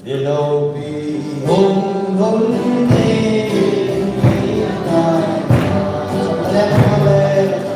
Dilaw bihong gulti kita sa kaleng-kaleng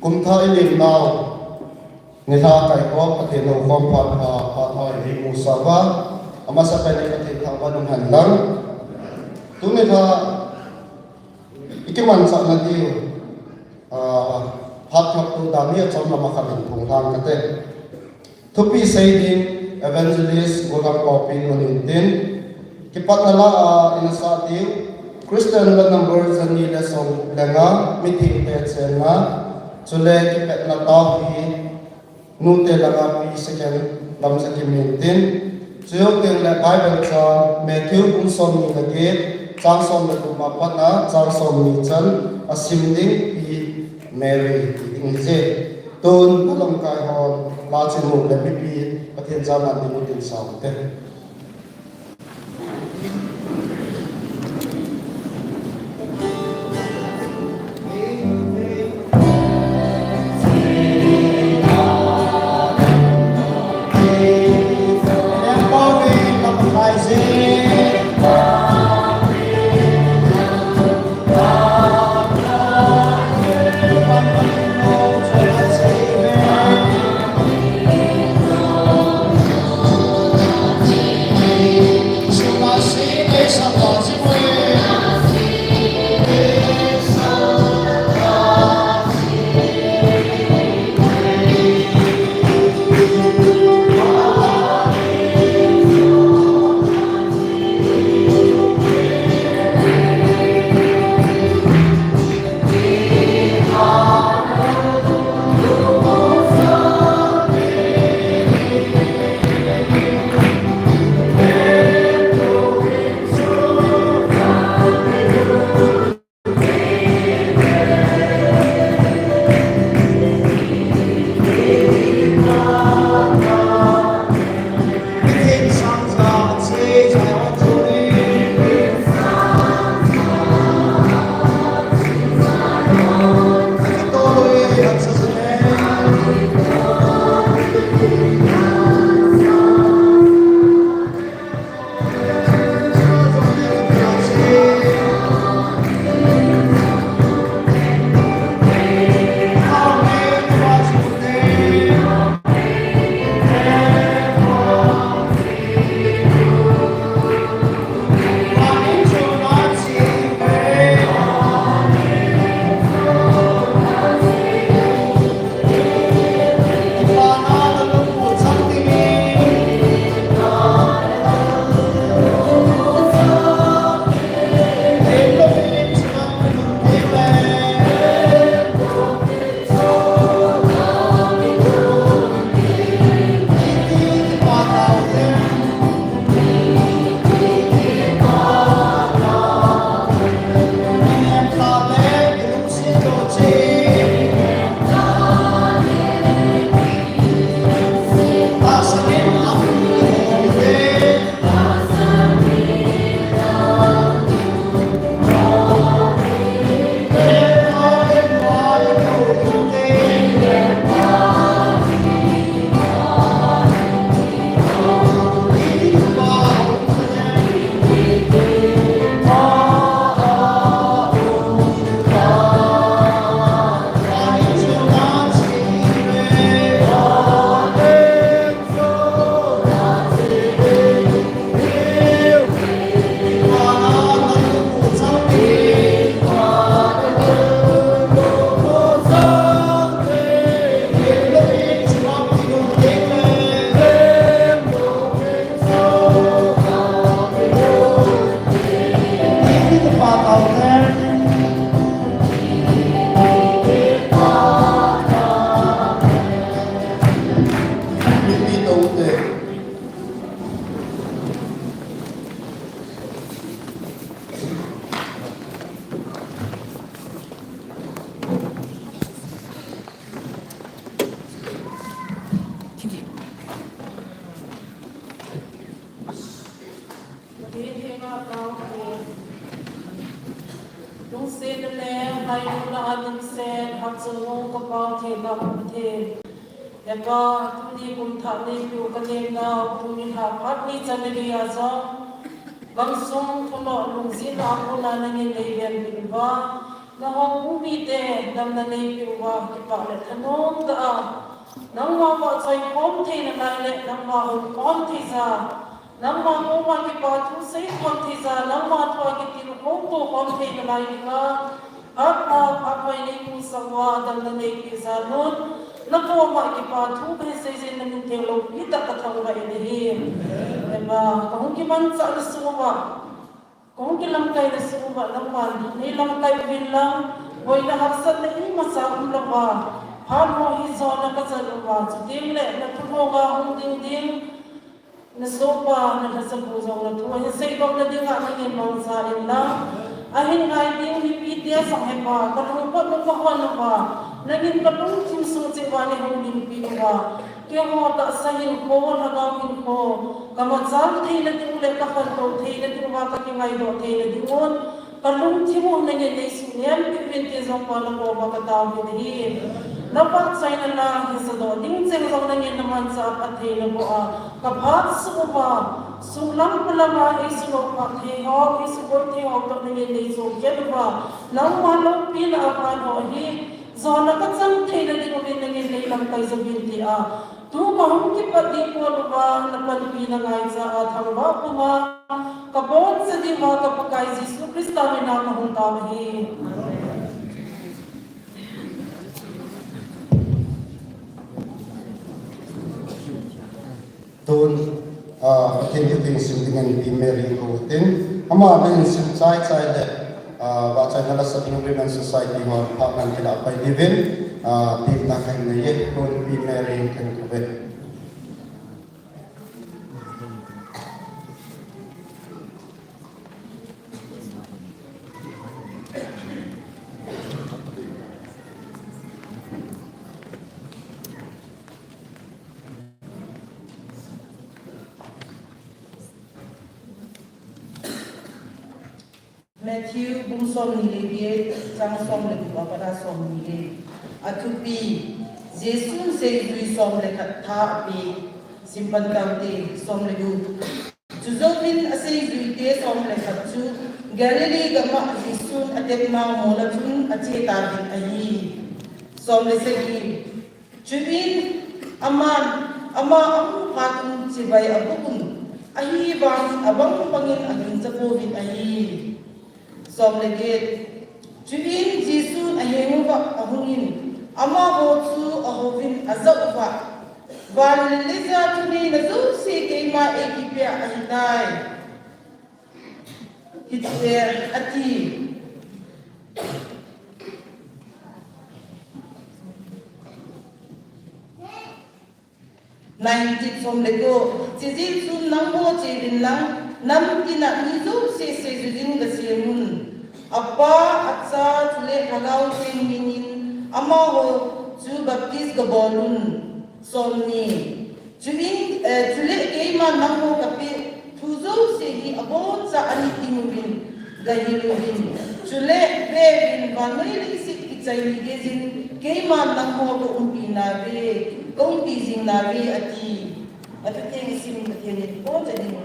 Kumthai lim nau nitha kai ko pathe no khom phat ha pathai hi musawa ama sa pele pathe thang wa nung han lang tu ne tha ikiman sa na di hat thap tu da mi chom lama khamin thung han kate thupi saidin evangelist gogam kopin unin tin kipat na la inasa ti Christian la number zani la song lenga meeting te chena chule kipet na ta hi nu te langa pi second lam sa kimin tin chuyok ting la Bible cha Matthew kun som ni na ge chang som na tu ma pana chang som ni chan asim ding pi Mary ing je ton palom kai hon la chin mu le pi pathian cha na ni mu tin saw te Nang ma mo ma ki pa tu sei kon thi za nang ma thwa ki ti ko kon thei na lai ka a pai nei ku sawa dal na nei ki zanun na ko ma ki pa thu be sei sei na min thei lo ki ta ka thang ba ni hi ema ko ki man sa na suwa ko ki lam kai na suwa lam ma ni lam kai bin lam boi na hasan na ni ma sa um la ba ha mo hi zo na ka za lu ba chu ding le na thu mo ga hung ding ding na sopa na nasa puso na tuwa niya sa ibang na din nga naging mga sa akin lang ahin nga din hipitiya sa hepa katungkot ng kakuan ba naging katong kimsong si Wani hong limpin ba kaya mo taasahin ko nagawin ko kamatsal tayo na din ulit kakanto tayo na din wakak yung ay do tayo na din un kalung timo na niya na isunyan pipintizong pa na ko makatawin din dapat saya na lang sa do ding sing sa na niya naman sa patay na ko kaphat suba sulang pala ma isulo patay ho isubo ti ho to niya ni so kaya ba nang malo pila apan ho hi zona ka sang ti na din ulit niya ni lang kay sa binti tu mahum ki pati ko ba na palpi na ngai sa thangba kuma kabon sa di ma kapakay Jesu Kristo ni na kahung hi Tuan ting sim dengan di Mary Rotin ama ben sim sai le ba chai na sa ting women society ma pa kan kila pai divin ti ta kan ne ye tuan di Mary kan ko be Matthew bungsom nilege sang som le pada som nile atupi Jesus se som le tha pi simpan kaute som le du tuzopin ase te som le khachu Galilee gama Jesus atek ma mola chun ache ta bi ahi som le se ki chubin aman ama amu patun sibai abukun ahi bang abang pangin agin sapobin ahi som legit chubin Jesu ahengu ba ahungin ama bochu ahovin azaba ban liza tuni nazu se keima ekipya ahitai hitler ati nainti som lego jizil sun nangbo chedin lang nam ina nizu se judin ga semun apa atsa tule hagau ten minin ama ho chu baptist ga bolun somni chubin tule keima nangbo kape thuzo se hi abon sa ani tinubin ga hilubin chule bebin banoi lisik kichai gezin keima nangbo ga umpina be kong tizing nabi ati ateng sim katene ko jadi mo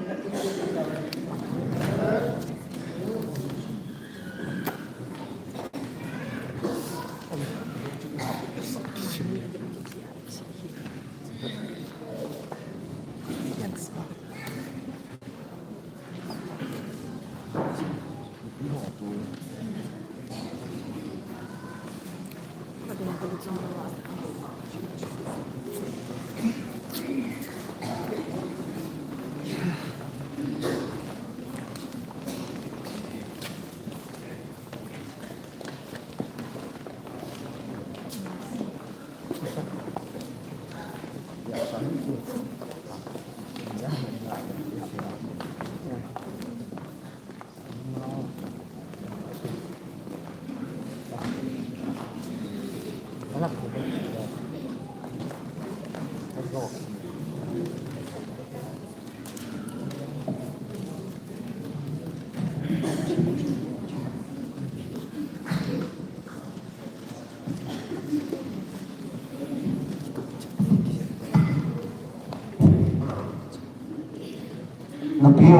Nabiyo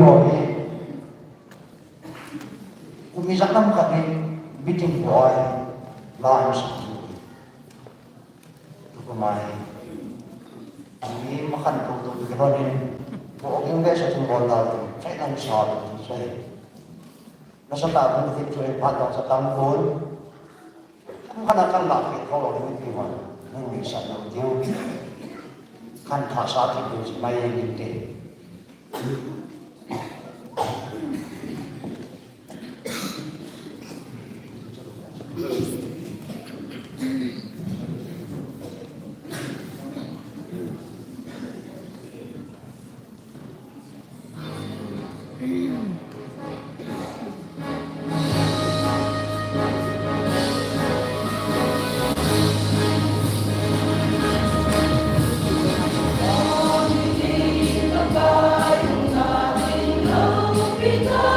umisak ng kami biting boy lahat sa tuloy. Kumain. Hindi makantuto gano'n. Buong yung beses ng bola, kaya nang sabi ko sa'yo. nasa tabon ni Tito ay patok sa tanggol. Ang kanakang laki ko lang yung iwan. Nang isa ng Diyo. Kan sa atin yung may hindi. Kita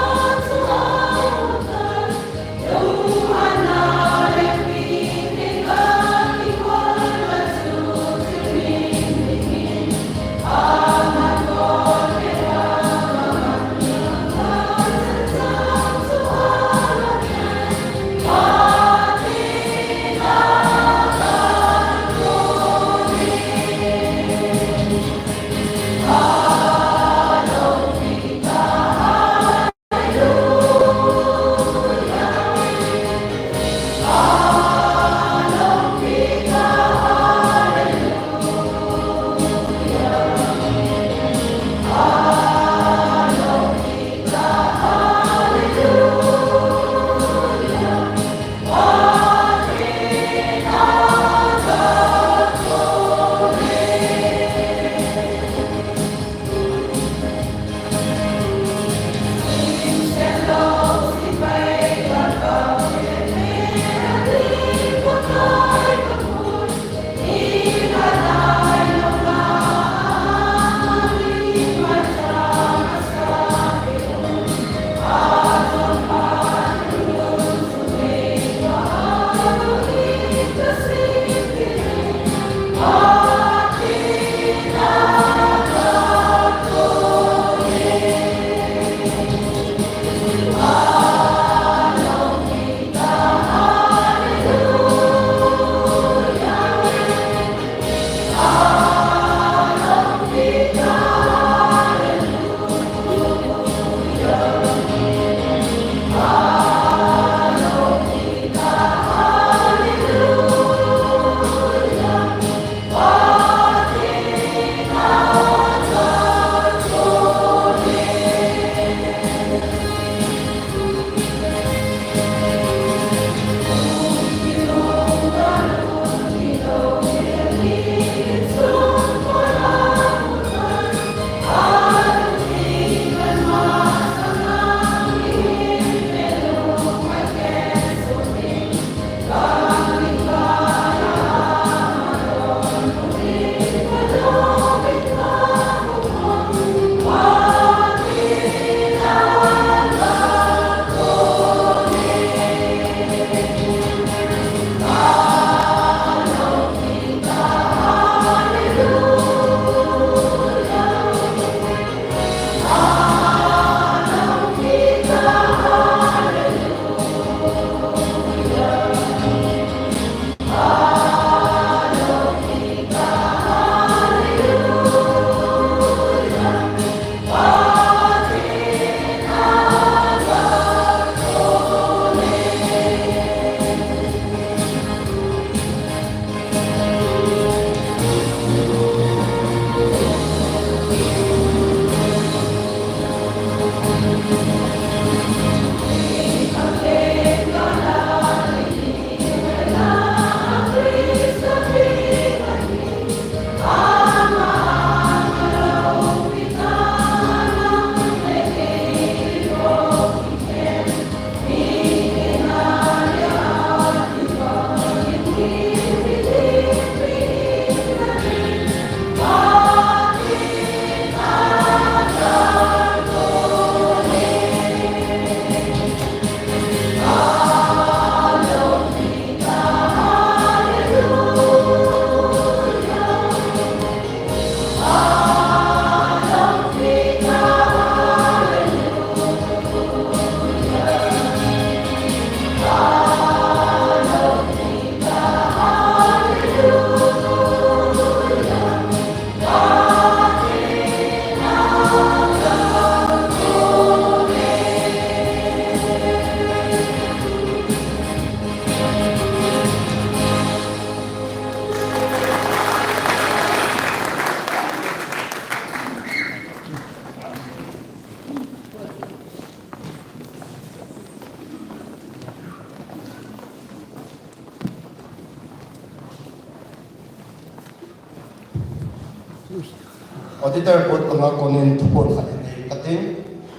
auditor put nga konin tupon khalini kating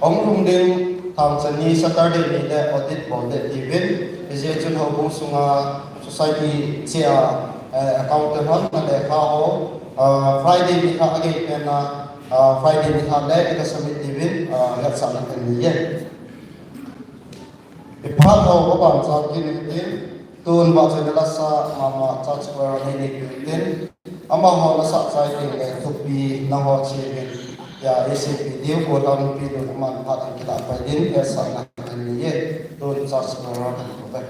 ong rung ding thang chani Saturday ni le audit bode even je chun ho bung sunga society chia accountant hon na le kha ho Friday ni kha again na Friday ni kha le ka submit even ya sa na kan ni ye ipal ho ba ban sa kin tin tun ba chen la sa mama cha chwa ni ni tin ama ho na sa sai tin le thupi na ho chi ya ese video ko lang video man pa tan kita pa din ya sa na kan ni ye tun sa chwa ra ko ba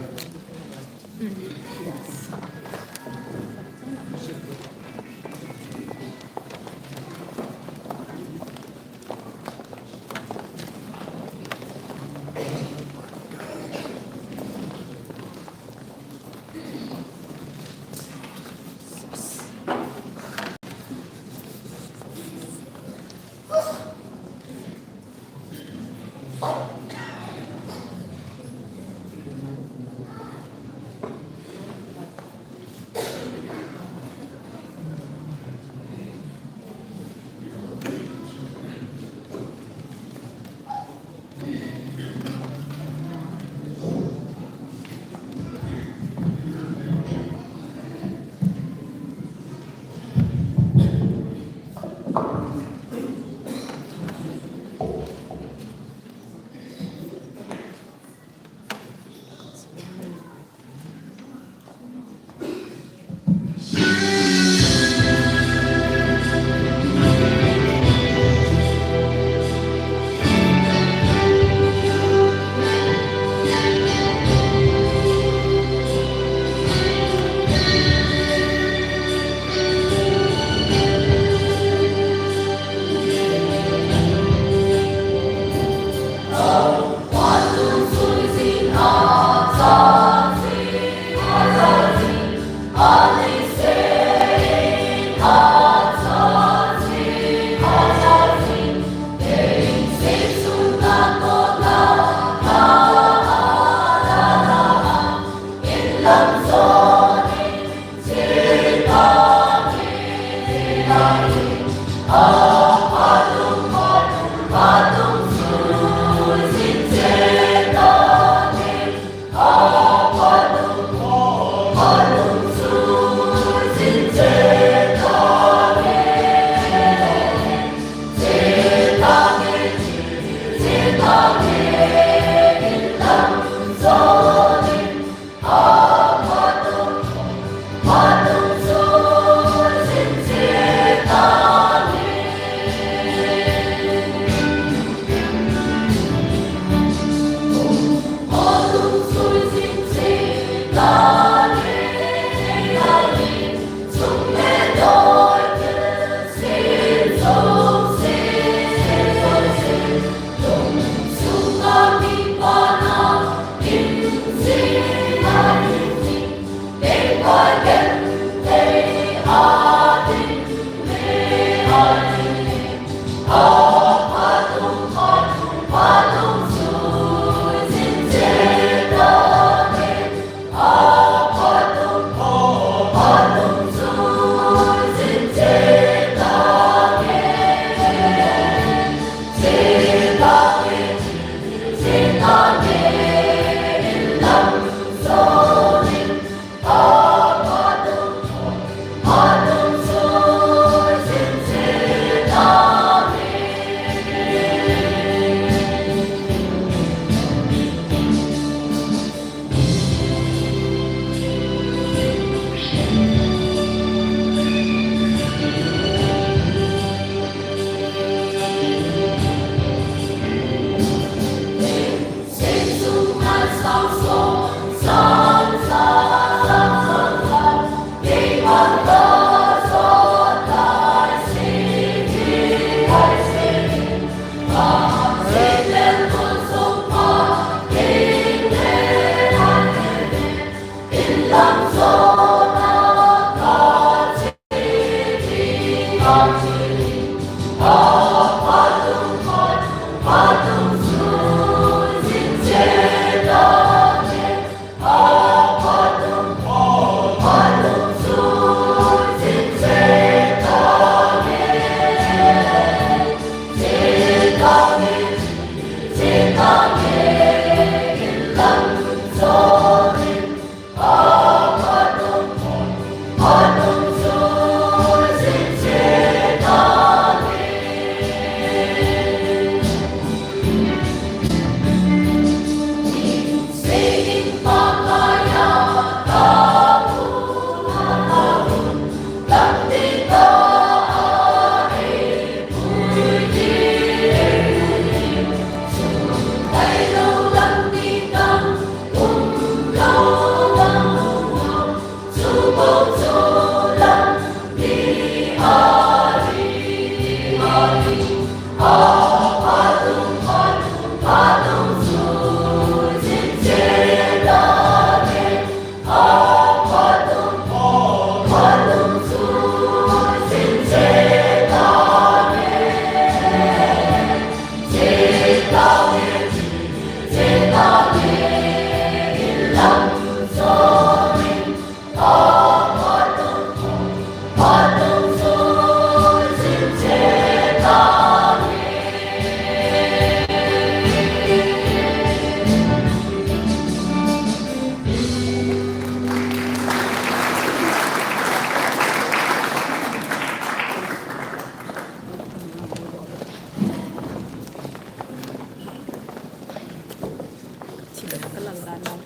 Sila nakalandanan.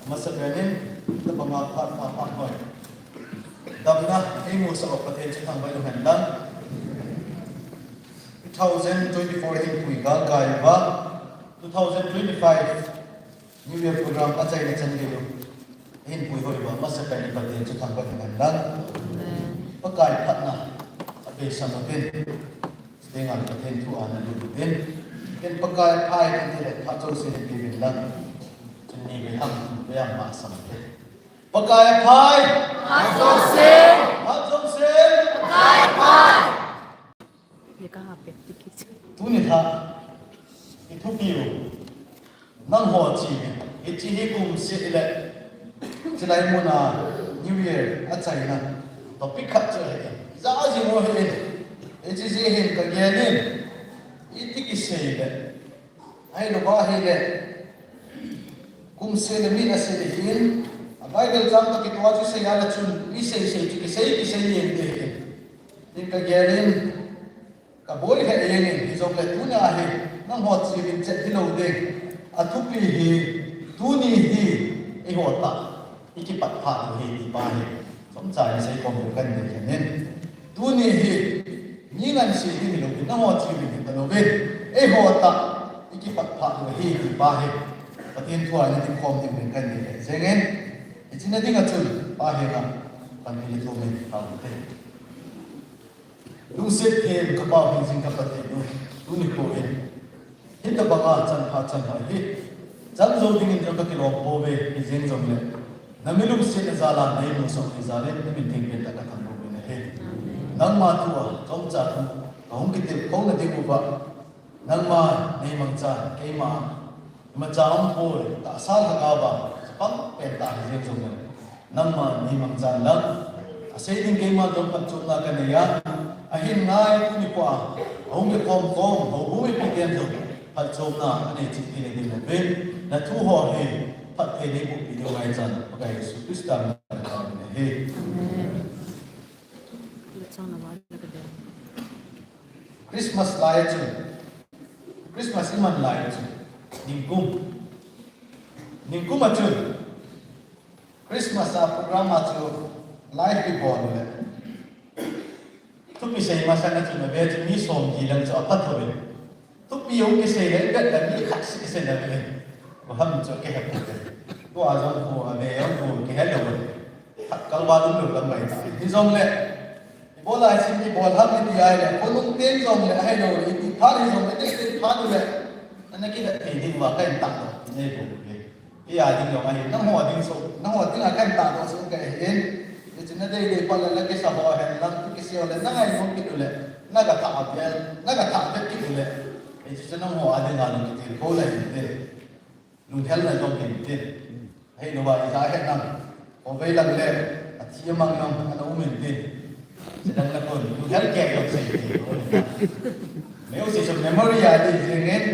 Masa ganin ito mga papapakoy. Dami na ay mo sa kapatid sa tambay ng handang 2024 hingpuiga kaya ba 2025 New Year program at sa election dito hingpuiga ba masa ganin kapatid sa tambay ng handang pagkaipat na at isa mo din dengan kapatid tuan na lubutin dan pagkaipat ang tilit patol sinipibin lang ini yang masam. Pakai pai. Masuk sen. Pakai pai. Dia kahapit dikit. Tu ni tha. Itu biu. Nang ho chi. Ichi hi kum se ile. Selai muna New Year atsai na. Topik khat che. Za ji mo he. Ichi se hin ka gyanin. Iti ki se ile. Ai lo ba he le. Kum se le mi na se le hin Bible jam ta kitwa chu se yala chun mi se chu ki se yen de ni ka gerin ka bol he yen ni jom le tu na he nang ho chi bin che hi lo de a tu pi hi tu ni hi e ho ta iki pat pha hi ni ba he som chai se kom kan de nen tu ni hi ni ngan se hi ni lo nang ho chi bin ta lo ve e ho ta iki pat pha hi ni ba he patin thua ni tim kom tim kan ni sengen ichina dinga chul pa he na panili to me pa te lu set he ka pa hin sing ka pa te lu ni ko he hin ka ba chan ha he jam zo ding in ka ki lo po ve hi zen zo le na mi lu set za la nei mo so ki za le ni min ting ke ta ka tham bo ne he nang ma tu a chom cha thu hong ki te khong na te ko ba nang ma nei mang cha ke ma ma cha om po ta sa la ka ba pam pen ta hi zo ne nang ma ni mang cha la a sei ding ke ma dom pat chu na ka ne ya a hin ngai ku ni kwa hong ke kom ho bu mi pi ken zo pat chom na ane chi ti ne ding be na thu ho he pat he ne bu pi do ngai chan pa kai su krista na ne he Lutsang na wala ka din. Christmas lai chu Christmas iman lai chu ningkum a chu Christmas a program a chu live bi bon le tu pi sei ma sa na chu na ve chu mi som ji lang chu a phat ho le tu pi yo ke sei le ga da mi khat si ke sei na le ko ham chu ke ha ko a jong ko a ne yo ko ke ha lo kal wa dum lo lam mai ta ni jong le bo la sin ki bo ham ni ai le ko lung ten jong le hai lo ni pha ni jong le te pha du le na ki da te ding wa kai ta lo ne ko le ya ding yo ai na ho ding so na ho ding a kai ta lo so ke hen ni chin na dei dei pa la ke sa ho hen lam ki se le na ngai mo ki du le na ga ta a ya na ga ta pe ki du le e chin na ho a ding a lo ki ko le te lu hel na jong ki te hei no ba za he nam ko ve lang le a chi mang nam ana u min te sedang na ko lu hel ke yo se meu se so memory ya di jengen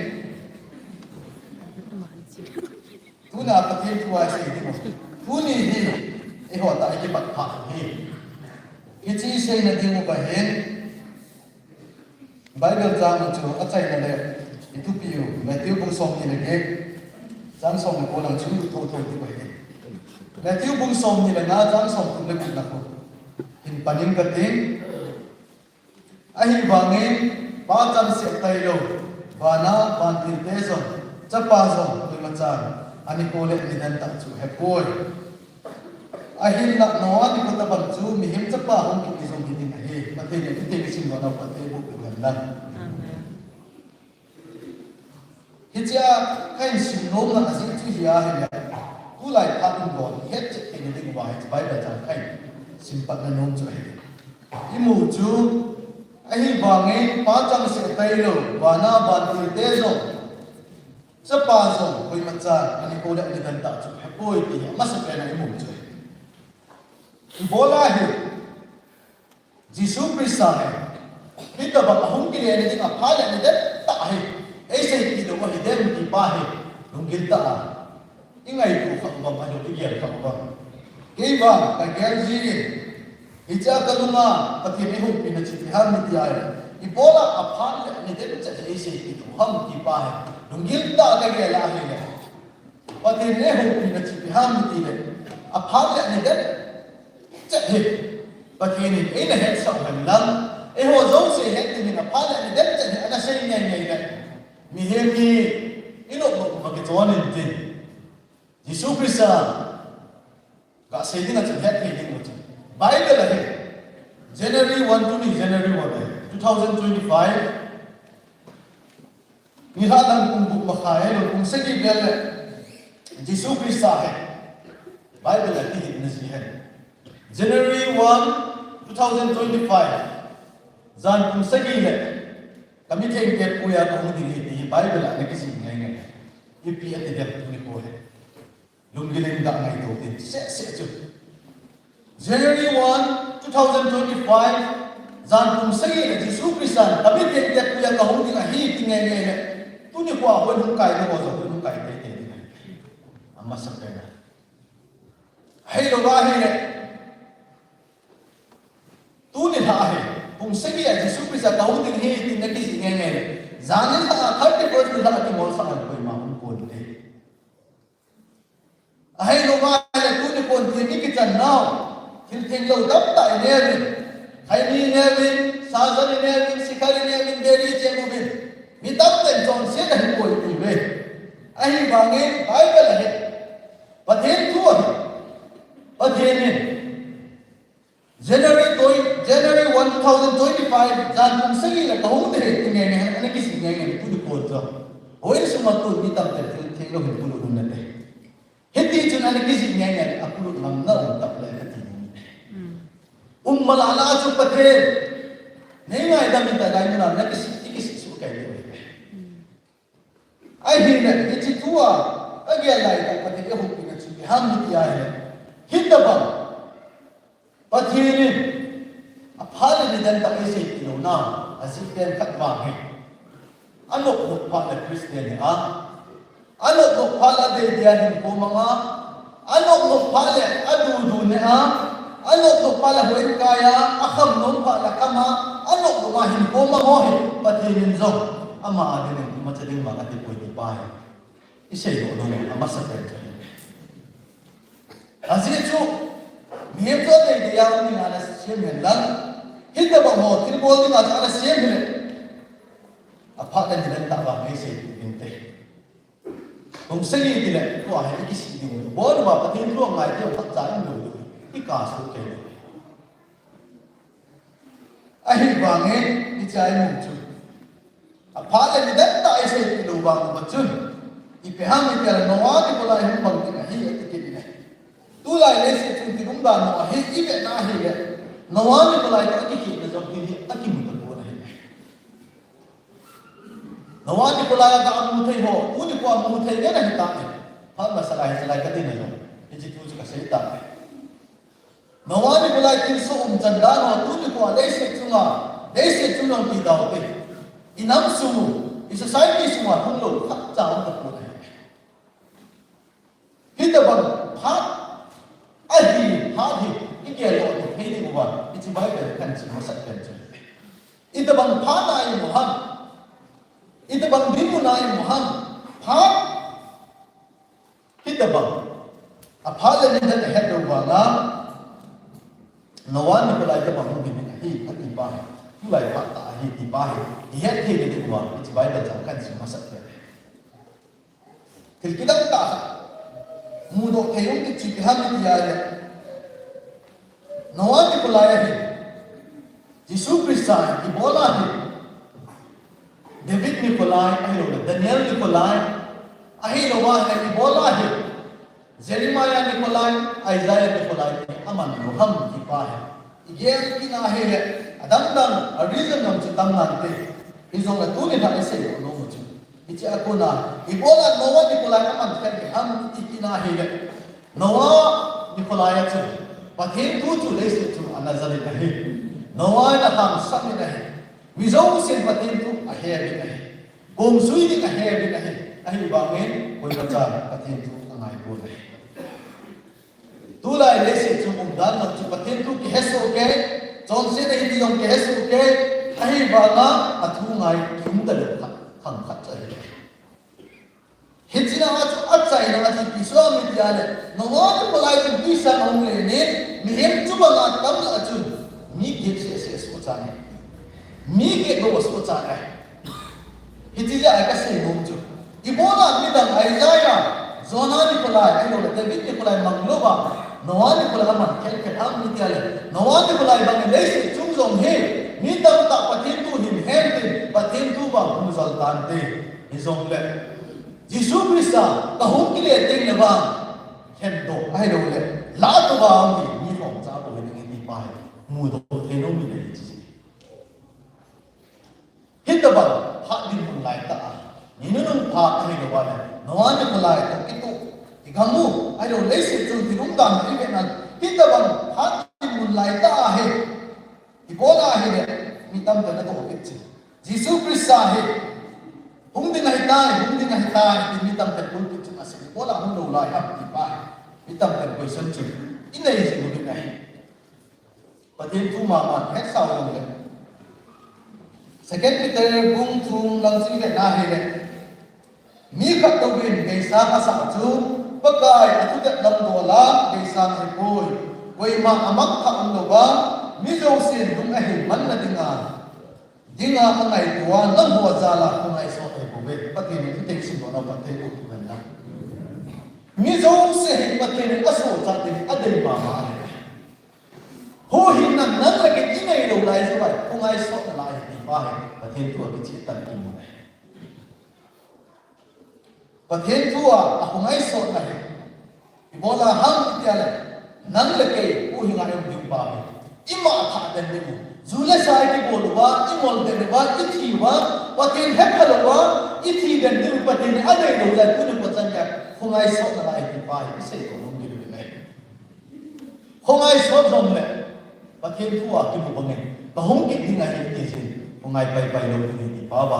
tu na patin tu ai se di mo tu ni hi e ho ta ki pat pha hi ki chi se na di mo ka hen Bible jam chu a chai na le itu piu Matthew bung som ni le ke jam som ko lang chu to ti ko he Matthew bung som ni le na jam som tu le na ko in panin ka ting ahi bangin ba jam se tai lo ba na ban tin te so cha pa so tu ma cha ani ko le ni dan ta chu he boy ahin nak no ani ko ta bang chu mi him cha pa hong ki so ki tin he ma te ni te ki sin no na pa te bu ku gan lan hicha kain sin no na asin chu ya he ya ku lai pa tin go het che ki ni ding wa he bai ba cha kai sin pa na no chu he imu chu ahi bangin pa chang se tai lo ba na ban ti te so sa pa so koi ma cha ani ko le ni dan ta chu he boy ti ma sa pe na imu chu bola है जीसु क्रिस्ता है कि तब हम के लिए नहीं अपा लेने दे ता है ऐसे ही तो वही दे की पा है लुंगिल ता इंगाई को खम बम जो की गेल खम बम के बा का गेल जी Ija kalunga pati ni hum pina chi har ni ti ai ibola aphan le ni de cha ei se ti ham ti pa hai lungil ta ga ge la hi le pati ni hum pina chi har ni ti le aphan le ni de cha hi pati ni ei na het sa ham lam e ho zo se het ni na aphan le ni de cha hi ana sei ngai ngai le mi he mi ino ma ke chon ni ti Yesu Krista ka sei ding cha het ni ding mo Bible है January 1 to January 1 है 2025 निहादन कुंभुक मखाए और कुंसकी बेल जिसु क्रिस्ता है Bible है कि नसी है January 1 2025 जान कुंसकी है कमी थे के पुया को मुदी थी Bible है किसी नहीं है ये पिया ते जब तुमने को है लुंगिलिंग दा नहीं तो से जो January 1, 2025, Zan Kum Say, Jisu Christian, a bit that we are holding a heat in a Tunikwa, when you guide was a good guy. I must have been. Hey, Lovahe, Tunihahe, Kum Say, Jisu Christian, holding heat in the kissing in a Zanin, 30% without the more son of Mount Code. Hey, Lovahe, Tunikon, the Nikitan now. Thing lo dap ta nevin khaini nevin sazani nevin sikari nevin deri chemubin mi dap ten jon se nahi koi ti ve ahi bange Bible hai pathen tu hai pathen January 1025 jan kum sagi la kahum de ne ne ane kisi ne ne tu ko to hoy sumatu mi dap ten thing lo hin pulu na de heti chun ane kisi ne ne apulu nam na dap la malala chu pathe nahi mai da min ta dai na na kisi su kai de ai hin na chi tua agya lai ta pathe ke hu ki na chi ham ni ya hai hin da ba pathe ni aphal ni dan ta ai se ki no na asik ten khat ba hai anok no pa na Christian ni a anok no pa la de dia ni ko manga anok no pa le adu du ne a Anok to pala hoin kaya akham nom pala kama anok to mahin ko mangohi patinin zo ama adin ma chading ma ka ti poi ti pa hai isei do no ama sa ka azir chu miem to de dia ni ala sem lan hidda ba mo til bol ni ma ala sem le apha ka ni dan ta ba mai sei inte ong sei ti le ko hai ki si di mo bo ba patin lu ngai ti ta cha ni Ikas ko kayo. Ahi bange ichay mungchun. Apala ni detta ese ilubang mungchun. Ipehang ipela nawati pula yung pagkina hiya tikibina. Tulay lesi chun tinumba no ahi ibe na hiya. Nawati pula yung akikibina jab hindi akimutan po na hiya. Nawati pula yung kakamutay ho. Uni po ang mutay nga na hitakin. Pag masalay ka din na yun. Ijituji ka sa hitakin. Nawani bulai tin so jandano tu ni ko leise chunga ki daw te inam sumu i society suma thung lo thak chang ta ko ne hita bang phat ahi hi ike lo to he ni wa ichi bai ka kan chi ma sat kan chi ita bang pha na i moham ita bang bimu na i moham phat hita bang apha le ni da he do wa na Nawan ni pelai jawab mungkin hi hati bah, mulai patah hi di bah, lihat hi di luar, coba bacakan semua saja. Kita tak mudah kayung di cikihan dia ada. Nawan ni pelai hi, Yesus Kristus di bola hi, David ni pelai, Daniel ni pelai, ahi Noah ni bola hi. Jeremiah ni pelai, Isaiah ni pelai, aman roham di pahe. Igel kina hele, adang reason nam citam nante. Izong la tuni na ese no mucu. Ichi aku na, ibola Noah ni pelai aman kan ham kina hele. Noah ni pelai acu, pakai tu lesi tu anazali nahi. Noah na ham sami nahi. Wizong sen pakai tu aher nahi. Gom sui ni aher nahi. Ahi bangen, koi baca pakai tu angai boleh. tu lai le se chung dan ma chu pathen tu ki heso ke chon se ne hi yong ke heso ke ai ba na athu ngai thum da le khang khat chai hitsina chu achai na chi piso mi dia le no wa ko lai chu pi sa ong le ne mi hem chu ba na tam la chu mi ge se so cha ne mi ge go so cha ne hitsila ai ka se no chu ibona mi dang ai ja ya zona ni ko lai ai no le david ni ko lai mang lo ba no wa ni ko la man kel ke tham mi dia le no wa ni ko lai bang le se chung zong he mi dang ta pathin tu him hem tin pathin tu ba hu zal tan te hi zong le Jisu Krista kahong kile ting le ba khen do ai do le la to ba mi hong cha do ni ni pa mu do the no mi le ji hit da ba ha din mun lai ta ni no nung pa ai do ba le no wa ni ko lai ta ki tu igamu ai do le se chu ti rum dan ni ke na hit da ba ha din mun lai ta he ibola he le mi tam da na to ke chi Jisu Krista he hung din hai tai ti mi tam kan pun chu ase bola hung lo lai hap ti pa mi tam kan koi san chu in nei se ni nai pathen tu ma ma het sa lo le second Peter bung thung lang si le na he le mi khat to bin ge sa ka sa chu pakai atu de lam do la ge sa se koi koi ma amak kha ung lo ba mi zo sin dung a he man na dinga dinga ka ngai tua lam ho za la ko ngai so pathe ni te sin do na pathe ko tu na mi zo se he pathe ni aso cha te adai ma ma ho hin nan nan la ke ni nei lo lai so bai ko ngai so na lai ni ba he pathe tu ke chi tan ki mo pathe tu a ko ngai so na he bola ham ti ala nan la ke ko hin ngai du ba he ima tha den ni zule sai ki bolwa imol den ba ithi wa pathe he khalwa ithi den ni pathe ni adai lo la ku ni patan ya khongai so na lai ki pa hi se ko long ni le khongai so dom le pathe tu a ki mo ngai ba hong ki ni ngai ki sin khongai pai pai lo ni pa ba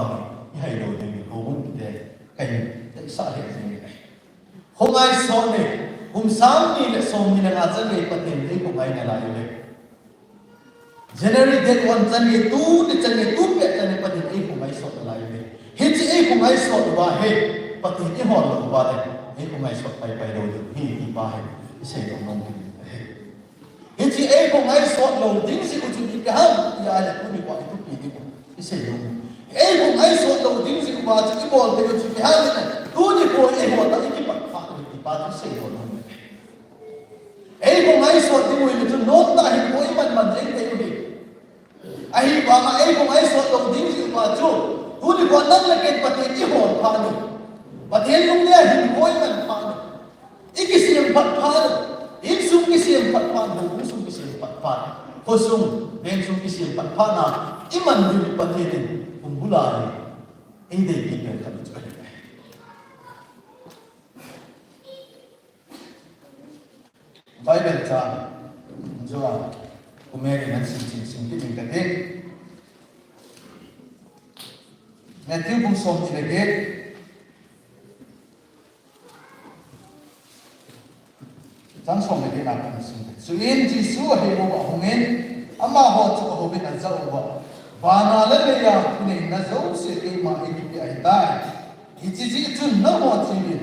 ni hai lo ni ko hong ki de kai ni sa he ni khongai so ne sam ni le som ni na cha le pathe ni ko ngai na lai le January date 1 chani tu ni chani tu pe chani pathe ai ko ngai so na lai le he chi ai ko ngai so ba he pathe ni ho lo ba le ai ko ngai so pai pai lo ni hi ba he se lo mong ni he chi ai ko ngai so lo ding si ko chu ni ka ya le ku ni ko tu pi ni ko se lo ai ko ngai so lo ding si ko ba chi bol te ko chu ha ni tu ni ko ai ho ta ki pa pa ni pa tu se lo ai ko ngai so ti mo ni tu no ta hi ko i man ding te ko ni ai ba ma ai ko ai so lo ding si ma chu tu ni ko nan la ke pathe chi ho pha ni pathe lung le hin ko i man pha ni ikisiam phat pha in sum kisiam phat pha bu sum kisiam phat pha ko sum ben sum kisiam phat pha na i man ni pathe ni um bula ni ai de ki ke kha chu Bible cha jo Umeri nan sin ki min kate Matthew bung som ni lege Jang som lege na kan sin so in Jisu he mo ba hungen ama ho chu ho bin an zau ba ba na le le ya ni na zau se ke ma e ki ai tai ji ji chun na ho chi ni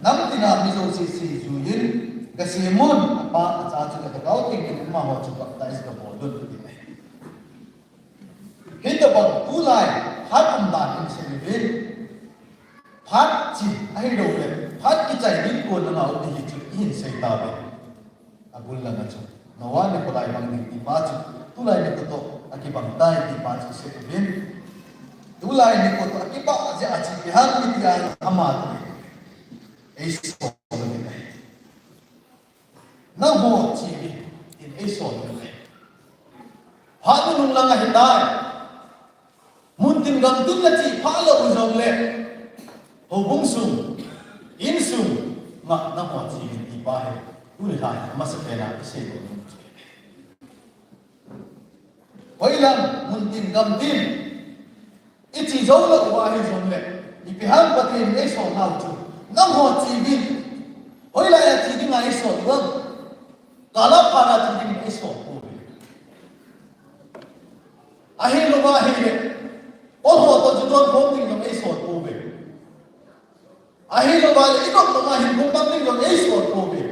nam ti na mi zo si si ju yin kasi mon apa cha chu ka gao ting ni ma ho chu ka ta is ka bo dun ni hita ba tu lai hat am da in se ni bin phat chi ai do le phat ki chai ni ko na na ni chu in se ta ba abul la na chu no wa ni ko lai bang ni pa chu tu lai ni ko to aki bang tai ti pa chu se bin tu lai ni ko to aki ba ja chi bi han ni ti ai ama ai so na ho chi in ai so ni pha tu nung lang a dai mun tin gam tin la chi pha lo u jong le ho bung sum in sum ma na ho chi ti ba he tu le hai ma sa pe na se ko hoi lam mun tin gam tin i chi zo lo wa he jong le i pi han pa tin ai so na chu na ho chi bin hoi la ya chi ti ngai so lo kala phana chini ai so ko ahi loba ahi ol ho to judon phom ding no ai so ko be ahi loba inok no ma hin phom ding no ai so ko be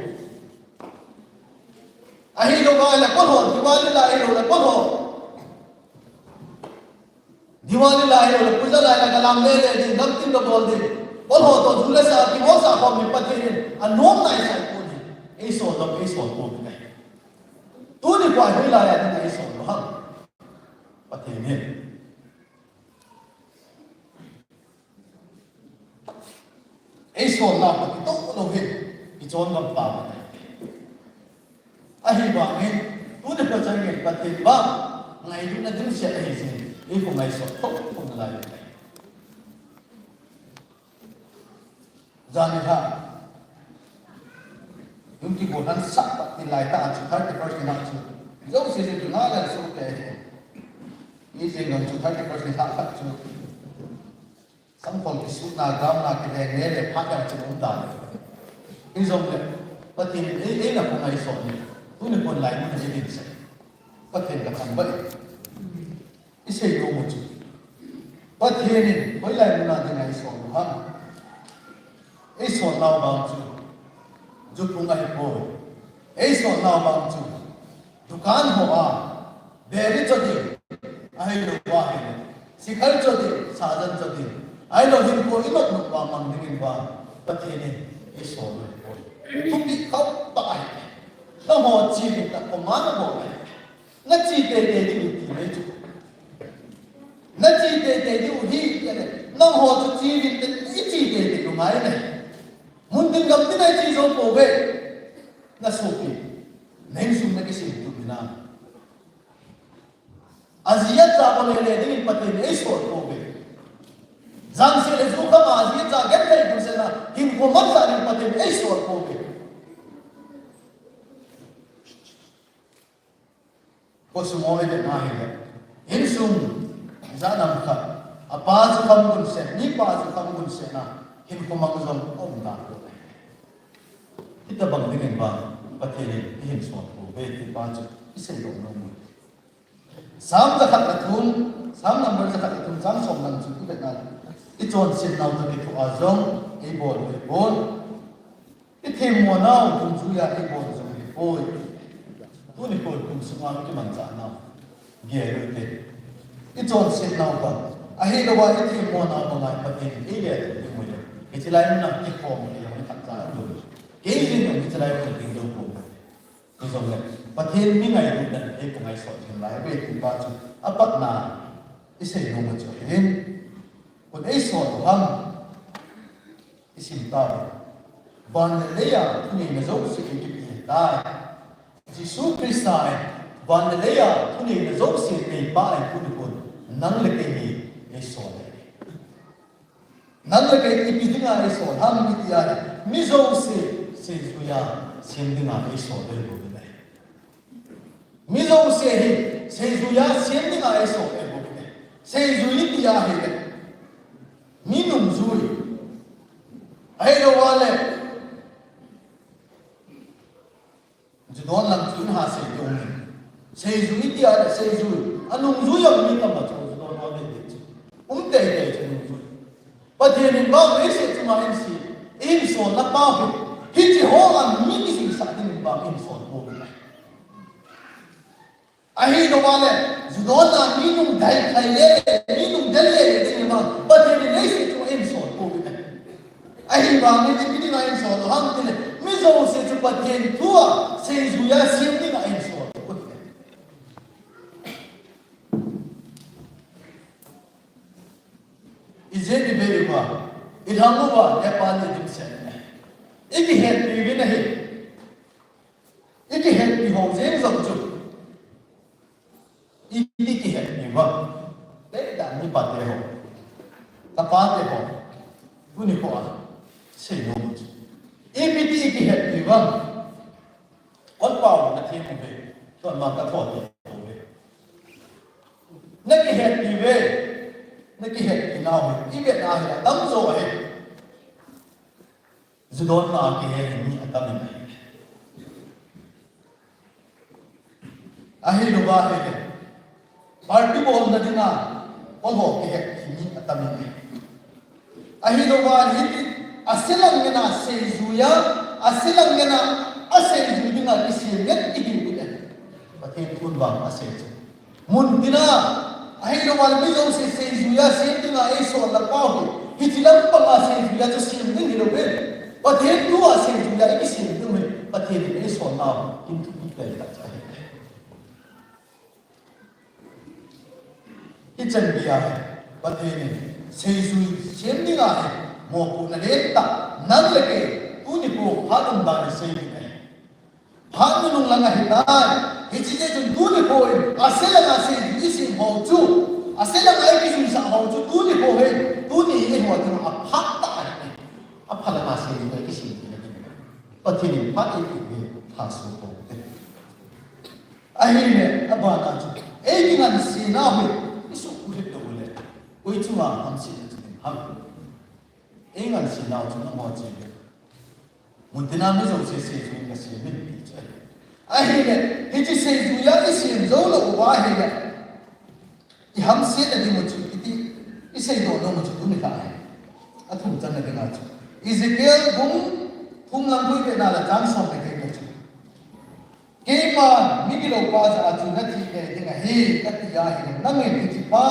ahi loba la ko ho diwali la ai lo la ko ho diwali la ai lo puja la kalam le le din dam tin do bol din ol ho to jule sa ki ho sa ko mi pathin anom nai sai ko ni ai so ko be tu ni kwa hi la ya ni ai so lo ha pathin ni ai so la pa ki to lo he ki chon ngam pa ahi ba nge tu ni pa chang nge pathin ba ngai du na dum se ai sin ai ko ngai so to ko na la jani ha yung ki ko nan sak pa ni lai ta chu thar ti first na chu zo se se tu na la so te ni se ngam chu thar ti first ni ta ta chu sam kon ki su na gram na ki le ne le pha ya chu um ta ni zo le pa ti ni na ko ngai so ni tu ni kon lai ni se ni se pa ti la kan ba ise yo mo chu pa ti ni ko lai na ni ngai so ha ai so lao ba chu जो पुंगा है वो ऐसो ना बांचू दुकान होगा बेरी चोदी आई लो वाहे शिखर चोदी साधन चोदी आई लो दिन को इमत नुपा मंदिर बा पति ने ऐसो लो तुम भी कब पाए ना हो चीज़ तक को मान हो गए न चीज़ दे दी मिट्टी में चुप न चीज़ दे दी उही न हो तो चीज़ दे दी रुमाए नहीं मुंदिन गमती नहीं चीजों को वे न सोपी नहीं सुनने की सिद्धि बिना अजियत जाबले ले दिन पते नहीं सोच को वे जान से ले जो कम अजियत जागे थे तुमसे ना इनको मत जाने पते नहीं सोच को वे कुछ मोहे के ना है इन सुन जानम का अपाज कम गुन से नी पाज कम गुन से ना इनको मंगजम ओम ना kita bang dengan bang patele hin suatu beti pancu isen dong nong sam zakat atun sam number zakat atun sam som nan chu ki betna I chon sin naw to ki thu azong e bol I them mo naw tum chu ya e bol zong ki oi tu ni bol kum sunga ki man cha naw ge ru te I chon sin naw ba a he lo wa I them mo naw ba mai patele e le ni mo le ki chilai na ki form ni ni tak cha lo cái gì mà mình lại phải tìm được một cái giống này và thêm những ngày này cái của ngày sỏi thì lại về thì ba chục áp bắt là cái xây dựng một chỗ thêm còn ấy sỏi của hắn cái xin ta bằng lấy à cái này là dấu sự kiện hiện tại Jesus Christ này bằng lấy à cái này là dấu sự kiện ba này cũng năng lực cái gì cái sỏi này năng lực cái gì tiếng Anh sỏi ham cái gì à mi dấu sự सेजुया सेंदिंगा ऐसो दे बोले मिजो से ही सेजुया सेंदिंगा ऐसो दे बोले सेजुई दिया है मीनुम जुई ऐलो वाले जुदोन लम चुन हा से जों सेजुई दिया सेजुई अनुम जुई अब मी तम बचो जुदोन वाले दे उनते दे जुई पते नि बा वैसे तुम्हारे सी इन सो न पाओ Khi chỉ hô là những cái gì xảy đến vào in phồn vô này, ai đâu mà này, dù đó là những nung đại khai lệ, những nung đại lệ thì mà, bất kỳ cái này sẽ cho in phồn vô này, ai vào những cái này in phồn, hăng thế này, mấy giờ sẽ cho bất kỳ thua, sẽ dù ya xem đi là in phồn vô này, इसे भी बेरुआ, इधामो वा नेपाल ने जिससे एक ही है भी नहीं एक ही है भी हो जाए सब जो एक ही है भी वह लेकिन नहीं पाते हो तपाते हो पुनी को आ से लोग एक ही है भी वह और पाव न थे मुझे तो माता थोड़े हो गए नहीं है भी वे नहीं है भी ना हो ये ना है दम जो है जुदोन ना के है नहीं आता नहीं ahi luba he party bol na dina bol ho ke ni atami ahi luba hi asilang ngena sejuya asilang ngena aseju dina isim net ibi bile patin pun bang aseju mun dina ahi luba mi jo sejuya sim dina eso la pau hitilam panga sejuya jo sim ding lo be patin dua sejuya isim ding me patin eso na kim tu bi ta cha इचन दिया है पते ने सेजु सेमनिगा है मोपु नलेता नन लगे तूने को हादम दाने सेजु है हादम लंगा हिता हिचिजे जो तूने को असेलंगा से इसी मौजू असेलंगा एक किसी सा मौजू तूने को है तूने ये हुआ तो अफाता है अफालंगा से किसी पते ने पाते के थासु को अहिने अबाना जो एक दिन सीना हुई isu ulit do ulit oi chunga ham si ham engan si naw chunga mo chi muntina mi zo se se chu nga se min pi cha ai ne he chi se ju ya ni si zo lo wa he ne i ham si da di mo chu iti i se do no mo chu tu ni ka ai a thum chan na de nga chu Ezekiel bung thum lam pui pe na la jang som pe ke chu ke ma mi ki lo pa sa chu na thi ke ding a he at ya he na ngai ni chi pa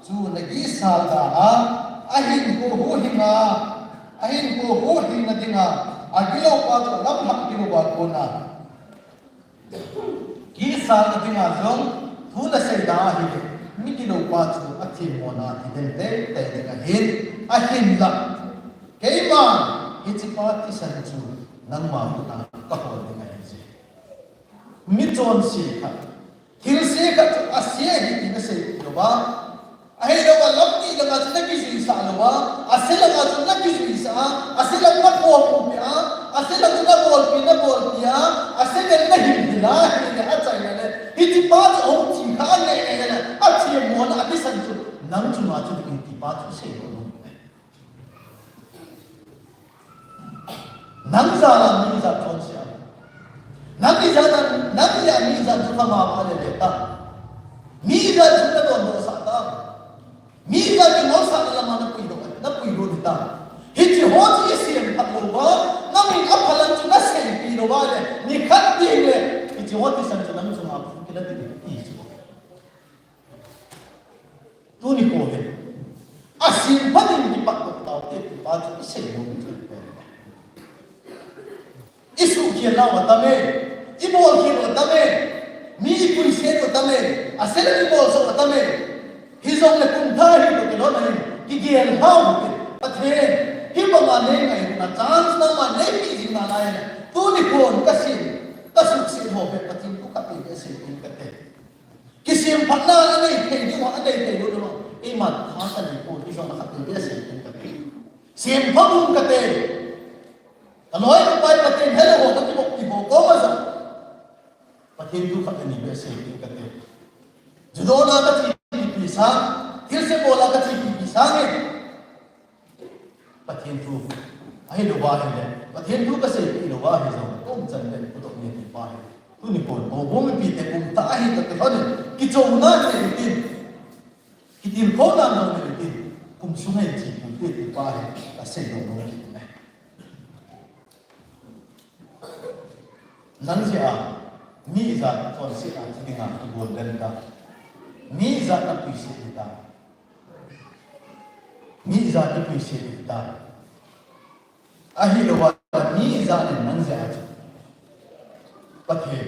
chu na gi sal da a hin ko ho hinga a hin ko ho hinga dinga a gi lo pa chu lam hak ki lo ba ko na gi sal da dinga zong thu na se da he mi ki lo pa chu a thi mo na thi den te te ding a hin a hin la ke ma hi chi pa ti san chu nang ma ku na ka ho ding a mitron si ka thil se ka asia hi ti se lo ba ai lo ba lam ti la ga ki ji sa lo ba asela ga na ki ji sa asela ma ko ko pia asela na bol pia asela na hi la hi na a chai na hi ti pa ho chi kha ne na a chi mo na a ti san chu nang chu ma chu ti pa chu se lo nang za la ni za chon sia Nabi ya miza juga maaf ada deta. Miza juga dono sata. Miza di mosa dalam mana puido deta. Hiji hoji isi empat loba. Nami apalan juga sen pido bale. Nikat dia. Hiji hoji sen cuma cuma kita tidak isu. Tu ni kowe. Asim paling dipak tahu itu baju isi loba. Isu kia lawa tame. Ibol kilo tame, mi pun seto tame, asal ibol so tame, hizong le kumthari to kilo nahi, kigiel hau, pathe, hibamane ngai na chance na mane ki na lai, tu ni kon kasim, kasuk se ho be patin ku kapi be se tin kate. Kisim phatna nei the ni wa nei the lo no, e ma tha ta ni ko hizong na kapi be se tin kate. Sim phagum kate. Aloi ko pai patin hello ho ta ki bo ko ma sa patin tu kat ni be se tin kate judona ka chi pi sa thil se bola ka chi pi sa nge patin tu ai lo ba he patin tu ka se pi lo ba he so kom chan le ku to ni pi pa he tu ni pon bo bo mi pi te kum ta hi ta te hone ki chou na ne tin ki tin ko na no ne tin kum su ngai chi pu te pi pa he ka se lo no ki ne nan sia mi za ton se a ti nga tu bol den da mi za ta pi se da mi za ta pi se da a hi lo wa mi za ne nan za a pathe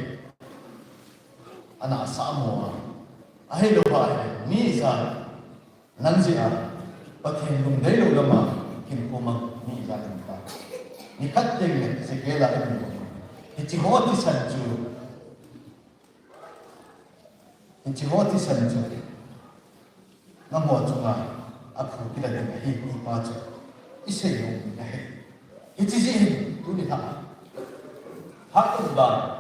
ana sa mo a hi lo wa mi za nan za pathe lung dei lo ma kin ko ma mi za da ni khat deng ne se ke la ni ko ni chi ho ti san chu Inci hoti sanju, namo cuma aku tidak dengar ini baca, isi yang ini, inci sih tu ni tak, hak udah,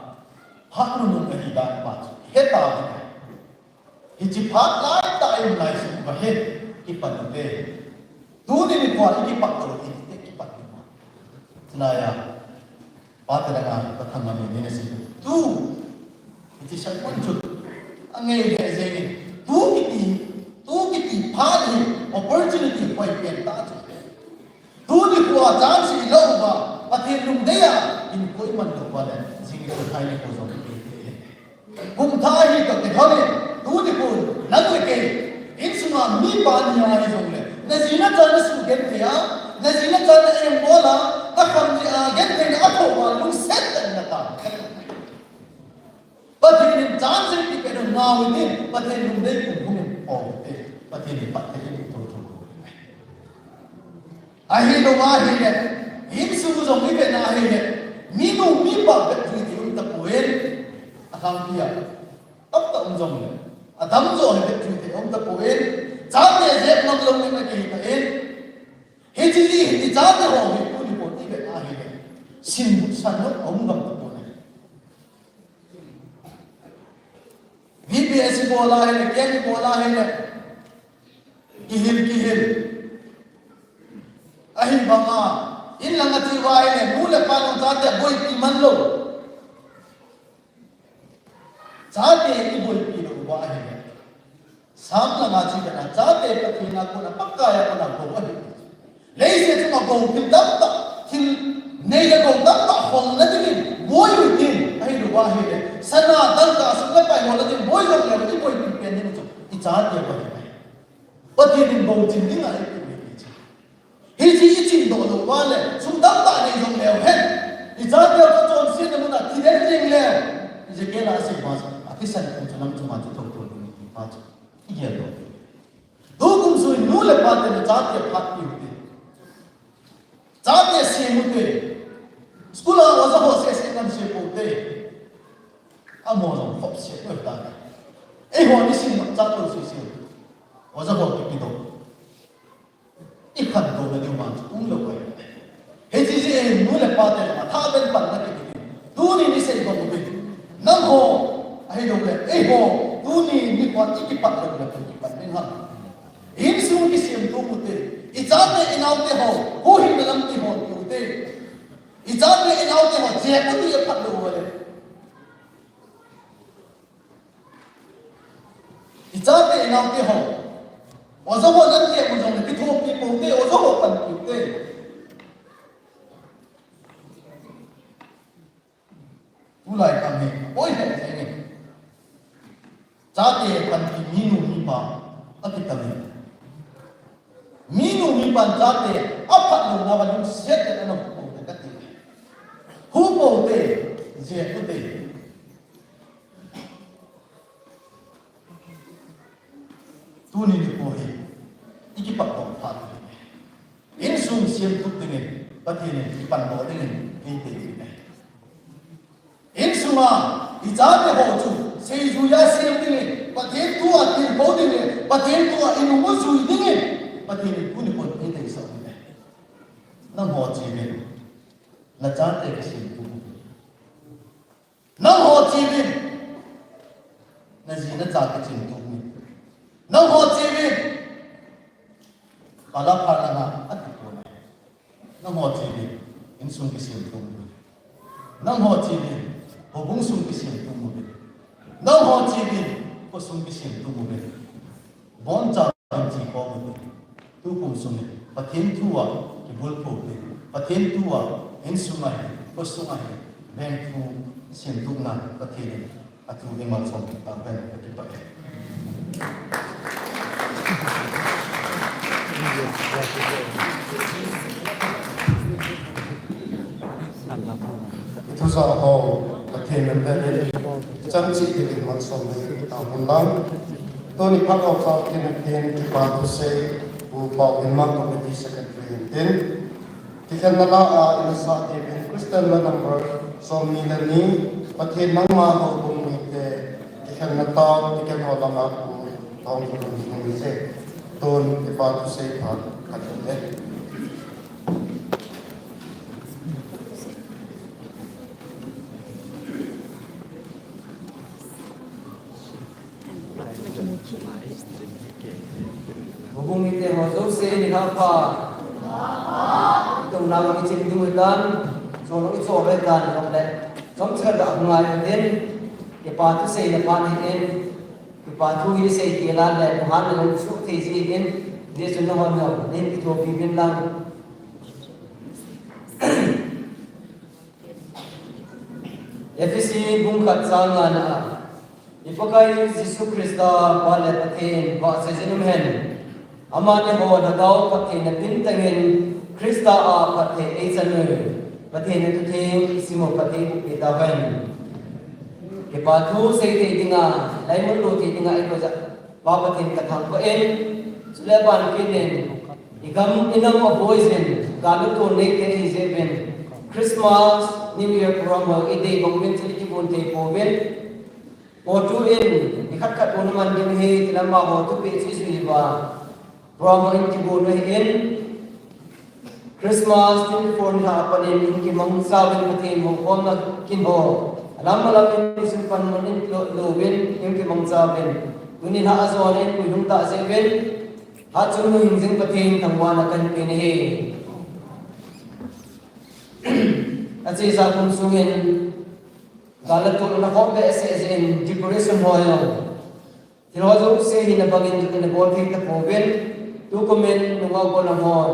hak nunuk ini dah baca, heta ini, inci hak lain tak yang lain semua het, kipat itu, tu ni kuat kipat tu ini kipat ini, senaya, pada dengan petang kami ini sih, tu, inci saya muncul nghe để gì tú cái tí phá đi opportunity quay tiền ta tú đi qua chán gì lâu và tiền lùng đấy à in coi mình được qua đấy gì cái thay này có giống cùng thay đi cái thôi tú đi qua nắng cái in suma mi pan nhà này giống này nên gì nó cho nó sụt cái gì á nên gì nó cho nó em bố là nó không gì à cái gì nó thổ mà lúc xét là ta bất thì nên chán gì thì cái nó nào đi bất thì lùng đấy cũng không ổn đấy bất thì bắt thì thôi ahi lo ma hi ne him su zo mi be na hi ne mi no mi ba be thi ti um ta poen atham pia ap ta um zo ne atham zo he be thi ti um ta poen cha te je nam lo ne ma ki ta en he chi li hi cha te ho hi pu ni po ti be na hi ne sin san no om gam ta po ne VPS bola hai ne kya bola hai ne ki hil ahi banga in langa ti wai ne mule pa no cha te boy pi man lo cha te ki boy pi lo wa hi ne sam la ma chi na cha te pa thi na ko na pakka ya ko na ko wa le se chu ma ko pi dap ta thil nei ga ko dap ta hol na ti boy wi tin ahi lo wa hi ne sana dal ka su la pa hol na ti boy lo le ti boy pi pe ne chu ti cha te pa hi pa ti din bo chin ding ai hi chi do do wa le sum dam ta nei jong leo hen i cha te ko chon sin ne na ti den jing le je ke la se ma a ti san ko chon nam chu ma chu thok to ni pa chu i ye do kum su nu le pa te cha te phat pi hu cha te se mu te school a wa za ho se nam se po te a mo jong phop se ko ta e ho ni sin cha to su se wa za ho ki do一看到的地方公了过来，嘿，这些努力发展嘛，他们办那个的，都你谁搞不对？然后还有个，哎吼，都你把一个办了个，一办你看，因素的先都不对，一张的一脑袋好，不行的那么地方不对，一张的一脑袋好，结果你也办了过来，一张的一脑袋好。我说我人家不中的，你托比不对，我说我本不对。不来干咩？我也是呢。咋的本地米努米巴，阿弟干咩？米努米巴咋的？阿帕鲁那把用写的那种不的个的，不不对，也不对。tu ni ni ko hi iki pak ko phat in sum siam tu dingin pati ni pan bo dingin in te ni in suma i za te ho chu sei ju ya siam dingin pati tu a tin bo dingin pati tu a in mo su dingin pati ni ku ni ko in te sa ni na mo chi ni na cha te ka sim tu na ho chi ni na ji na cha ka sim tu nang ho chivin pala phala na at ko na nang ho chivin in sung ki sim tum nang ho chivin ho bung sung ki sim tum mo nang ho chivin ko sung ki sim tum mo bon cha chi ko mo tu kum sung pathin thuwa ki bul pho pathin thuwa in sungai ko sungai ben thu sim tum na pathin atu ni mal som ta ben ki pa Itu soal pertanyaan dari janji di maksud tahun lalu. Tuh ni pak awal kini kita se upah lima komite sekretariat. Kita nala inasa event Kristen number so milani pertanyaan nama komite kita nata kita holang aku tahun ini se tuh kita se pak katanya. Hubung ite hozo se ni hapa. Tung nama ni cik dulu dan, soalnya itu orang dan orang lain. Kamu sekarang dah mulai den, lepas tu saya lepas ni den, cái bà thu đi xây kia là lại của hắn là suốt thì gì đến để cho nó hoàn hảo nên cái thuộc viên lăng Efesi bung khat sanga na ipakai Yesu Krista pale pathen wa sejenum hen amane ho na dau pathen na tin tangen Krista a pathe eisanu pathen na tuthe simo pathe pita ven ke pathu se te dinga laimon lo te dinga iko ja wa pathen kathang ko en sule ban kinen igam inam a boysen galu to ne ke iseven Christmas New Year program ide bangwin sili ki bon te poven o tu in ikhat khat on man din he tilama ho tu pe chi sui ba program in ki bon he in Christmas 24 na panin in ki mang sa bin pathin mo kom na kin ho alam alam in sin pan mon in lo bin in ki mang sa bin unin ha azon in ku hum ta se bin ha chung nu hing jing pathin thangwa na kan pe ne he at sa kung sungin galatul na ko be se in decoration hoyo tirozo se hinabagin in bol ke ta poven tu komen nungaw ko na hon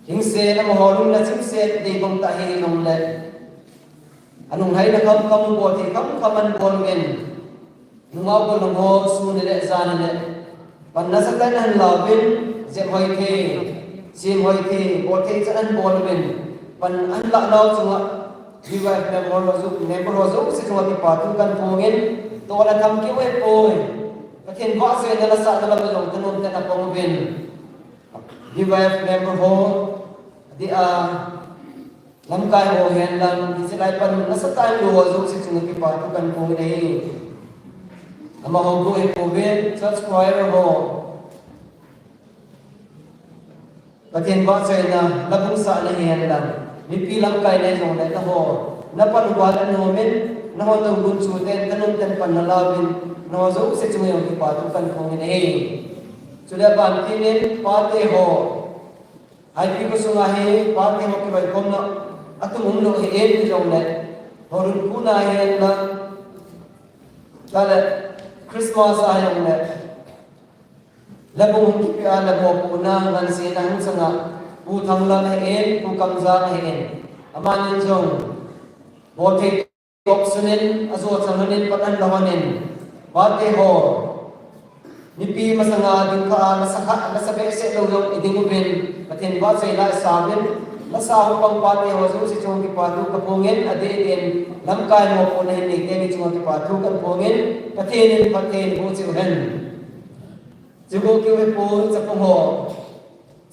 king se na mohorun na sim se de bong ta hi nong le anong hay na kam bol ke kam kaman bol men nungaw ko na ho su ne le zan ne pan na sa tan han lawin je hoy ke sim hoy ke bol ke chan bol men pan an la law chunga diwa member rozu se chunga ti patu kan pongin to la tham ki we poi pathen ba se na la sa na la long kanon ta na pongben diwa member ho di a lam kai ho hen lan di se lai pan na sa tai lo rozu se chunga ti patu kan pongin ei ama ho go e pongben church choir ho pathen ba se na labung sa na hen lan mi pilang kai na jong na ho na panuwalan no men na ho tong gun su ten kanun ten panalawin no zo se chung yong ki pa tu kan khong ne chula ban kinin pa te ho ai pi ko sunga he pa te ho ki bai kom na atum no he en ki jong ne horun ku na he na kala Christmas a yong ne labung ki pi ala bo pu na ngan se na hung sanga pu thang la na en pu kam za na en amanin jong bo te kop sunin azo changanin patan lawanin ba te ho ni pi masanga din ka na sakha na sabe se lo lo iding ubin pathin ba se la sabin la sa hu pang pa te ho zo si chong ki pa tu ka pongin ade den lam kai mo ko na ni ke ni chong ki pa tu kan pongin pathin bo chu hen jugo ki we po sa pong ho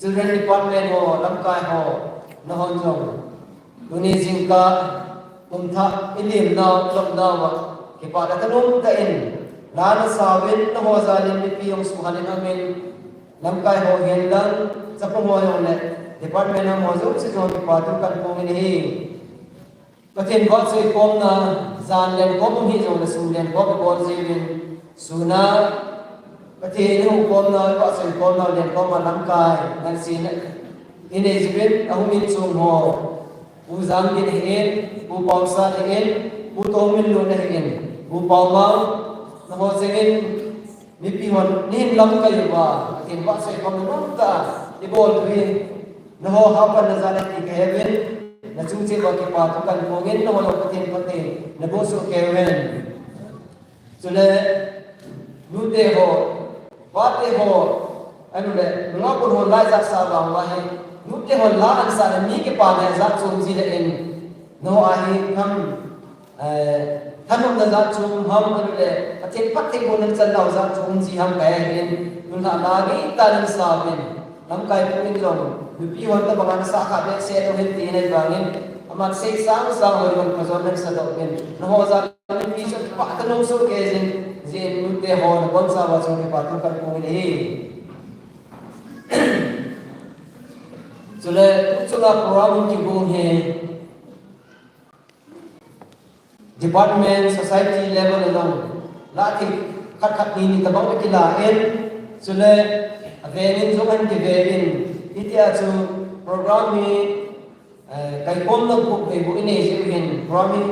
children department ho lam kai ho na hon jong tuni jingka umtha ilim na lam na wa ki pa da kanum ta in la na sawin na ho zalin ni pi yong suhanin amin lam kai ho hen lang sa pong ho yong le department na mo zo si jong ki pa tu kan pong ni hi pathin ba sei kom na zan len kom hi jong na sun len ko ko zin suna pathin hu kom na ba sei kom na len kom lam kai nan sin in ezbin ahumin chung ho u zang din hen u pausa hen u tomin lo na hen u pauma na ho sengin mi pi hon nin lam kai ba tin ba sai kom no ta i bol ri na ho ha pa na zana ti ke ben na chung che ba ki pa to kan ko gen no lo patin patin na bo su ke ben chule nu te ho ba te ho anu le nga ko ho lai za sa ba wa he nu te ho la an sa mi ke pa na za chung ji le en no a hi tham thanum na za chung ham anu le patin patin bo nan chan law za chung ji ham ka hen nu na la gi ta nan sa ben lam kai pu in jong nu pi hon ta bangan sa kha be se to hen ti nei bangin aman se sang sang ho yon ka zon nan sa do ben no ho za ni pi so pa ta no so ke jin nu te ho na bon sa wa so ke pa tu kan pu ni chule chula program ki bung he department society level along la thi khat khat ni ta bang ki la en chule avenin zo kan ki vein itia chu program ni kai kom na bu ke bu ine je hin program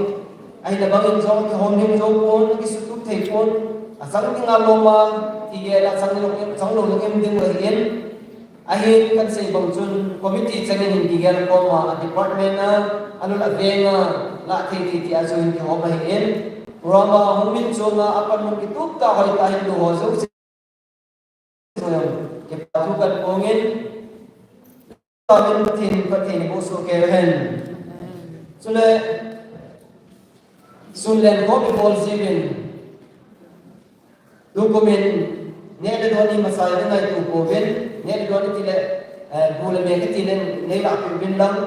ai la bang zo ki hom nim zo pon ki su tu thei pon asang tinga loma tigela sang lo em ding wa hen ahin kan sei bang chun committee changin hin tigel ko ma department na anul avenga la the ti aso hin ki homa hen rama humin chunga apan mun kitup ta hoi ta hin do ho zo ke patu kan pongin tamen pathin bo so ke hen sunlen ko bi bol zibin dokumen ne le doni masaya na tu ko ben ne le doni tile bol me ke tile ne la bin lang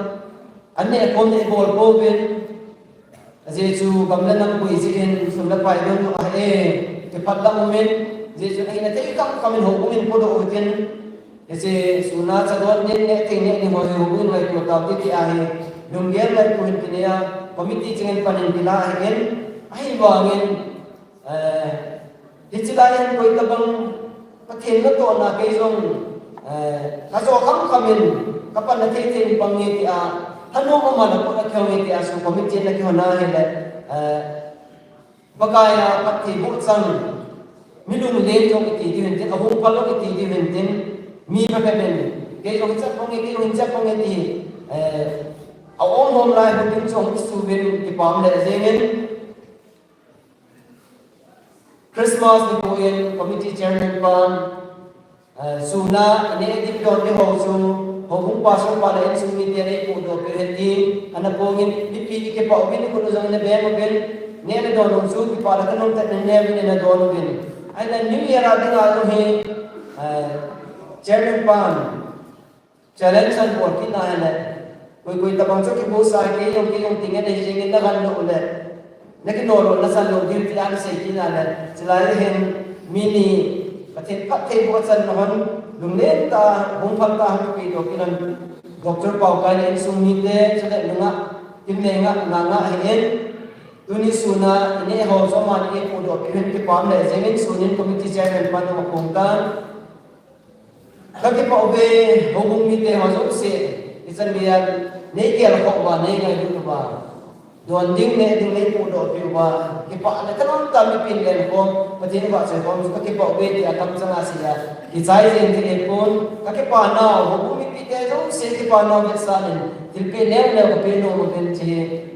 anne ko ne bol ko ben je chu gamla nam ko izin sumla pai don a e ke patla moment je chu ai na te kam kamen ho kumin ko do ken ese suna chadon ne te ne mo ho kumin lai ko ta ti a he dungel lai ko hin kinia committee chingen panin bila hen ai wangin hichilayan ko itabang pathin na to na kay jong kaso kamin kapan na titin pangiti a ano ko man ko na kyong iti aso committee na kyo na hele bagaya pati butsang milung len jong iti diwentin ahong palo iti diwentin mi papemen kay jong sa pangiti awon hom lai bukin chong subin ki pam le zengin Christmas ni koin committee chairman pan suna ne di pyon ni ho su ho bung pa so pa le su mi te ne ko do pe hendi ana pongin di pi ke pa obin ko no jang ne be mo gen ne ne do no su ki pa la kan ta ne ne ne do no gen ai na new year ading a he chairman pan challenge an por ki na ne कोई तबांग चो कि बहुत सारे के yung tingin na hijingin na kan no ulit nakinoro na sa lo dir ti an sei kinala silai hen mini pathin pathe bo chan non lunglen ta hung pham ta hu pi do kinan doctor pau kai en sung ni te chale nga timne nga hen tuni suna ine ho so ma ni ko do pen ti pam le zemin sunin committee chairman pa no kong ta kaki pa obe hobung ni te ho so se isan biar nei kel ko ba nei ngai du ba don ding ne ding nei pu do pi ba ki pa na kanon ta mi pin len ko pathin ba se ko ki pa obe ti atam changa sia ki chai zen ti pon ka ki pa na ho bu mi pi te jo se ki pa na ge sa nen til pe ne ne ko pe no mo pen ti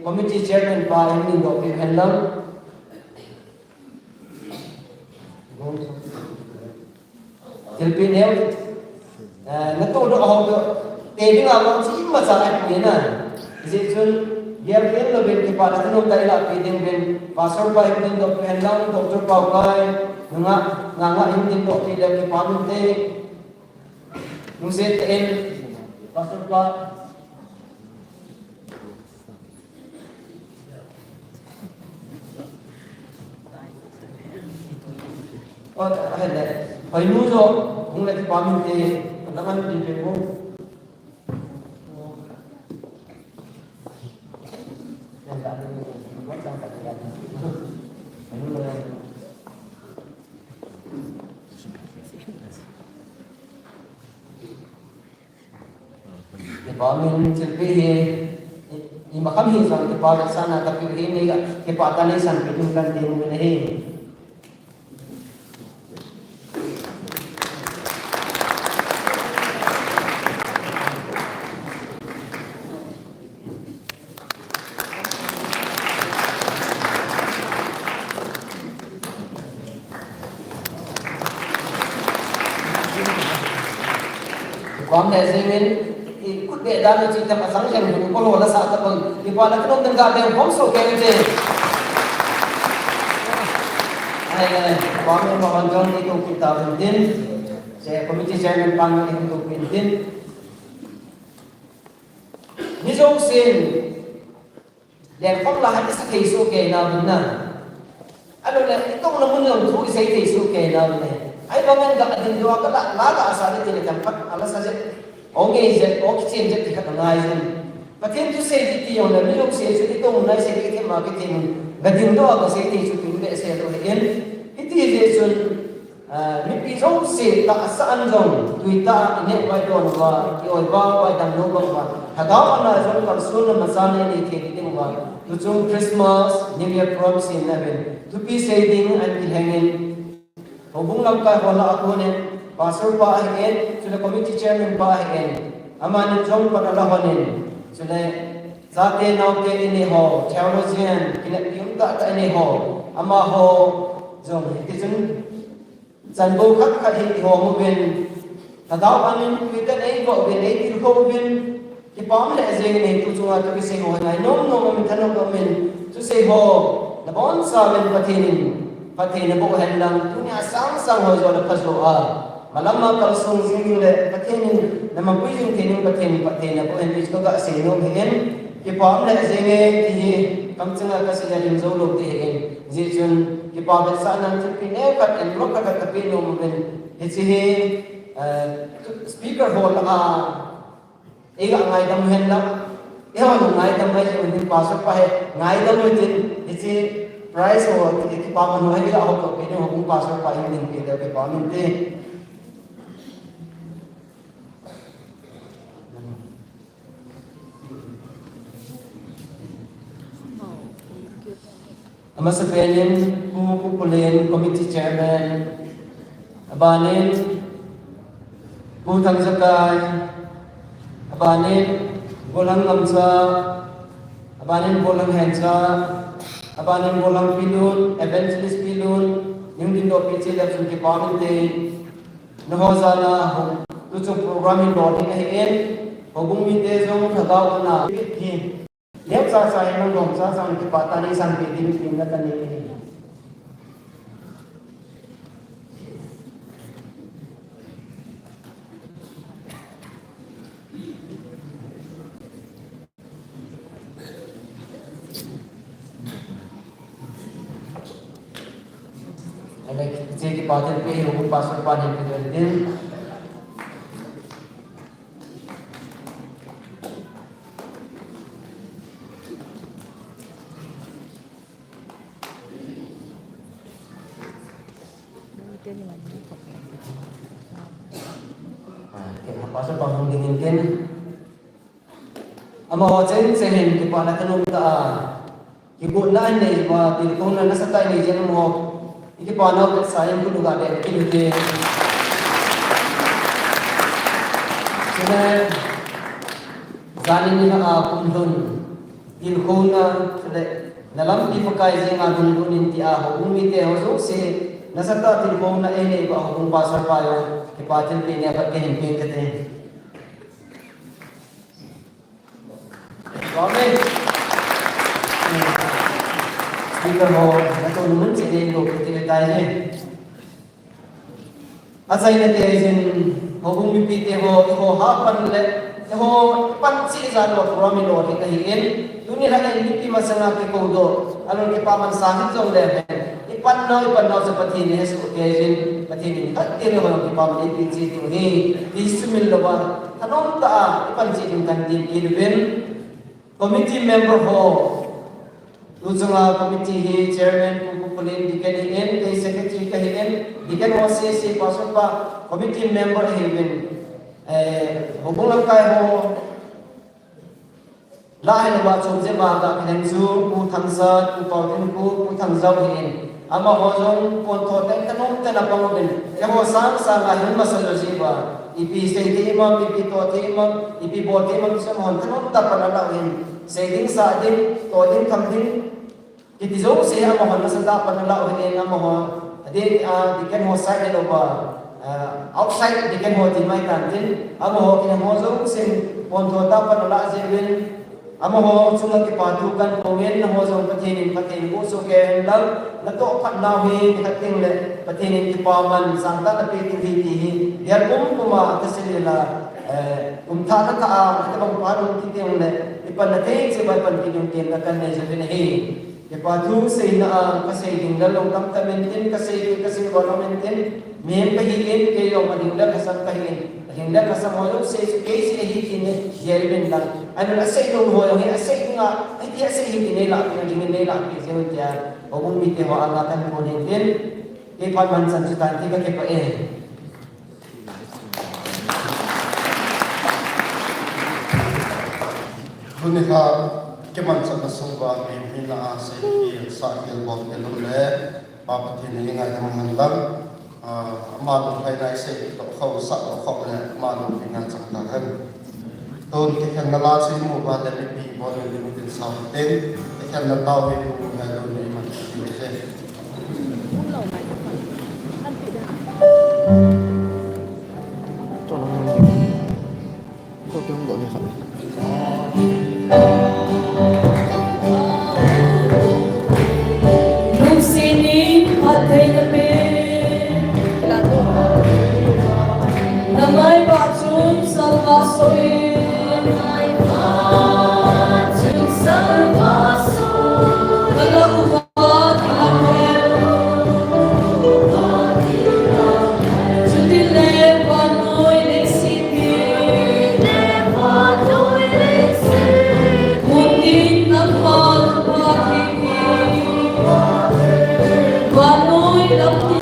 committee chairman pa ni do pi hanlam til pe ne na to do ho do te ding a mo chi ma sa ai pi na je chun yer pen lo ben ki pa na no tai la pi ding ben pasor pa hin do pen lang doctor pa kai nga hin din do pi le ki pa mun te nu se en pasor pa और है पहलू जो हूँ लेकिन पामी ते मतलब दिन पे वो पामी चल पे है ये मकाम ही संग के पास sana tapi ini ke patane san pinkan din नहीं Quang đại sinh viên cút bệ đa là chỉ tập sáng chẳng được có lỗ là sao tập bằng thì qua là cái đông tân gà đều phóng sổ kèm trên hay quang đại mà hoàn toàn đi tụ kita bình tin sẽ committee chairman pan đi tụ bình tin như giống xin đèn phong là hai cái sổ kèm nào bình na anh nói là không là muốn làm thú cái sổ kèm nào này ai bao nhiêu gặp tình yêu các bạn lá là sao để làm phát Allah saja ông ấy sẽ có cái chuyện gì khác ngay rồi và thêm chút xe thì tiêu là nếu xe thì tôi muốn nói xe cái mà cái tiền gần tiền đó có xe thì chút tiền để xe rồi yên cái tiền gì rồi mình bị giống xe ta sẵn rồi tùy ta nhẹ vai đòn và cái ổi bao vai đầm nô bằng và hà đó là giống còn số là mà sao này thì cái tiền mà tụi chúng Christmas New Year promise in heaven to be saving and hanging hubung lam kai wala aku ne pastor pa hen sudah committee chairman pa hen aman jong pa la honin sudah zate naute ini ho theologian kina yung ta ini ho ama ho jong kitchen zanbo khat khat hi ho mo ben tadau anin kita nei bo ben nei til ho ben ki pam le zeng nei tu chunga tu se ho nai nom nom min thanom nom min tu se ho na bon sa ben patin bo hen lang tu nya sang sang ho zo la phaslo a malama kal sung sing le patin na ma pui jing tin patin na bo hen bis ko ga se nom hen ki pam le zeng ki kam chunga ka se jalim zo lo te hen ji chun ki pam sa nan chu pi ne kat en ro ka ka pi nom ben he chi he speaker hall ega ngai dam hen la ewa no ngai dam mai jin pastor pa he ngai dam mai tin ichi price ho ki pa man ho he la ho ko pe no hung pastor pa hin din ke da ke pa min te ama sa penin ku kulen committee chairman abanin ku thang zakai abanin bolang ngamsa abanin bolang hensa abanin bolang pilun evangelist pilun yung din do pichi la sun ki pamin de no zala tu chu programming do ni hen hobung mi de jong thadau na ki lep sa sa yang dong sa sang ki patani sang ki din na tani Jadi paten pe hukum pasal panen kedua pasal panghung dingin ken ama hojen sehen ki pana kanum ta ki guna nei wa tilkon na satai nei jen mo iki pana ke sayang ku duga de ki de sene zanin ni na kumdun tilkon na de dalam di pakai jeng agung dunin ti a ho umi te ho so se nasata tilkon na ene ba ho pasal payo ki paten pe ne ka ken pe te Amen. Speaker ho, nato naman si Delo, kita tayo eh. Asay na tayo sin, hobong mipiti ho hapan le, ho pansi sa lo, kurami lo, kita hingin, dunia lang hindi masanga ki kodo, alon ki paman sahit sa ulebe, ipanaw sa patini, sa occasion, patini, at tiri ho, ki paman ipinsi ito, isumil lo ba, anong taa, ipansi yung kantin, kinubin, committee member ho, Luzunga committee hi chairman pupulin dikan hin kay secretary kahin dikan ho si pasok pa committee member hin hubung lang kayo lain ba chomje ba ga khensu pu thangsa pu pawtin pu thangzaw hin ama ho jong pon tho ten tanom ten apangobin ya ho sang sa ga hin masaloji ba ipi sei ti ma ipi to ti ma ipi bo ti ma sa hon tanom ta panala hin Saying sa atin, toding kamding, kitizong siya mo na sa dapat na lauhin nga mo, di kan mo side o ba, outside di kan mo di may kantin, amo kinamozong sin ponto dapat na laazin, amo ho sungat kipatukan kongin na mo sa patinin puso kaya lang, nato patlawi kating le patinin kipaman santa na pitihitihi, yan kuma kasilila, umtana taa, ito bang parang kitiyong le, ipanating sa iba't pinuntin na kanay sa pinahin. Ipatu sa ina kasi tinggalong kamtamentin kasi walamentin may pahiin kayo maningla kasang pahiin. Hingla kasang molong sa case hihin yerin lang. Ano na sa itong holong asay nga hindi asay hindi nila pinagingin nila kasi hindi o kung miti ho angatan mo din ipamansan sa tanti ka kipain. Bunika keman sa kasungba hina sa sakil bot kelule papatin ni nga naman lang manu hay nai se to khau sa to khau ne manu pingan chang ta han ton ke khan na la si mu ba da pi bo le ni tin sa ten ke khan na taw he ku ha lo ni ma ni se Không lẩu này không phải ăn thịt đây. to lo ko kyong go ni kha Nung sinin patay na Lado. na may batsun sa basoy. May batsun sa basoy. Nalakubat ilangel. Sundile panoy leksimi. Mundin ng pagpapili. Panoy lang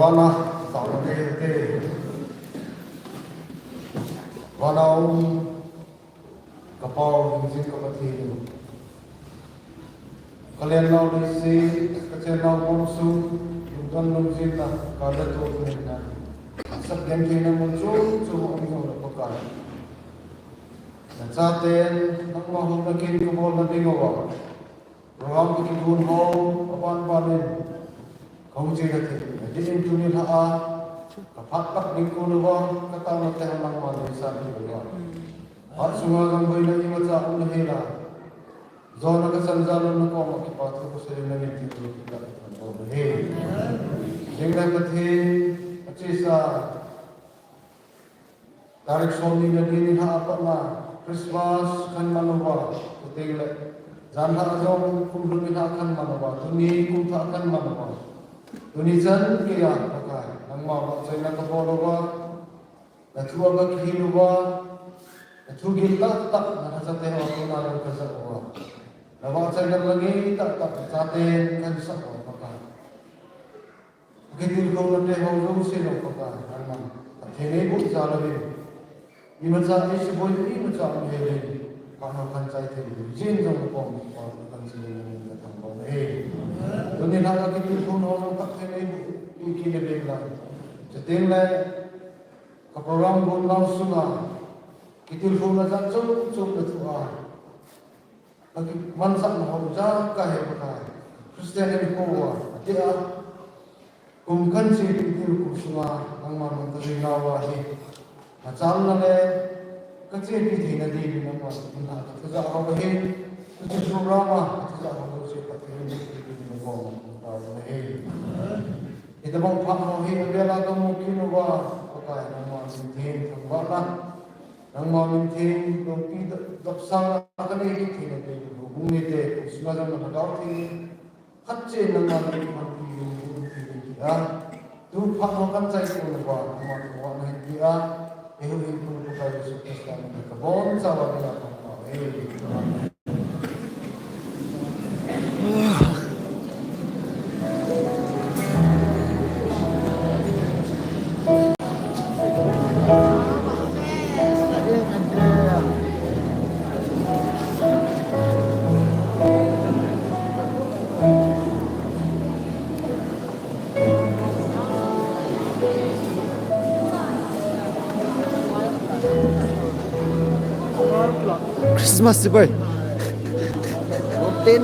wana ta lo de te wana kapal jin ka pathi kalian nau de si kachen nau pom su dan nau jin na ka da to ne na sab gen ke na mun chu chu ong ho la ka na cha ten nak ma ho na kin ko bol na ding wa ram ki dun ho apan panen kau je na te din tu ni ha a ka phat tak ding ko no wa ka ta na te mang ma ni sa ni wa har sunga gam boi na ni ma cha un he la zo na ka san za no ko ma ki pa ko se na ni ti tu ka no he jeng na ka the achi sa tarik som ni na din ha pa na Christmas kan manwa ko te le jan ha zo kum lu ni ha kan manwa tu ni kum tha kan manwa Tunisan kaya pakai nang mau saya nak bawa na tua ba kilu ba na tu gila tak na sa te ho ko na ka sa wa na ba saya nak lagi tak sa te kan sa wa pakai kitil ko na te ho zo se no pakai nang thene bu sa la ni ni ma sa ni se boy ni ma sa ni le pa no kan sai te jin zo ko pa kan si ni na tang ba he Dunia nak kita pun orang tak kena ini lebih lagi. Setelah ke program pun langsung kita pun nak cukup betul. Lagi mansak nak jaga yang betul. Kristen yang kuat. Dia kumkan si kita kusuma nama menteri nawahi. Macam mana kecil kita nanti nama kita kerja apa ini? Kerja program kerja apa sih? Amen. Ito bang pamuhin bela kamu kinuwa okay nang mamintin ang wala nang mamintin kung dapsang akanay kita na bumite sumaga na pagawin hatche nang mamintin kita tu pamukan sa ito ba kumakuha na hindi ehuhin ko po tayo sa Kristo ng kabon sa wala ng Amen. Christmas boy. Ten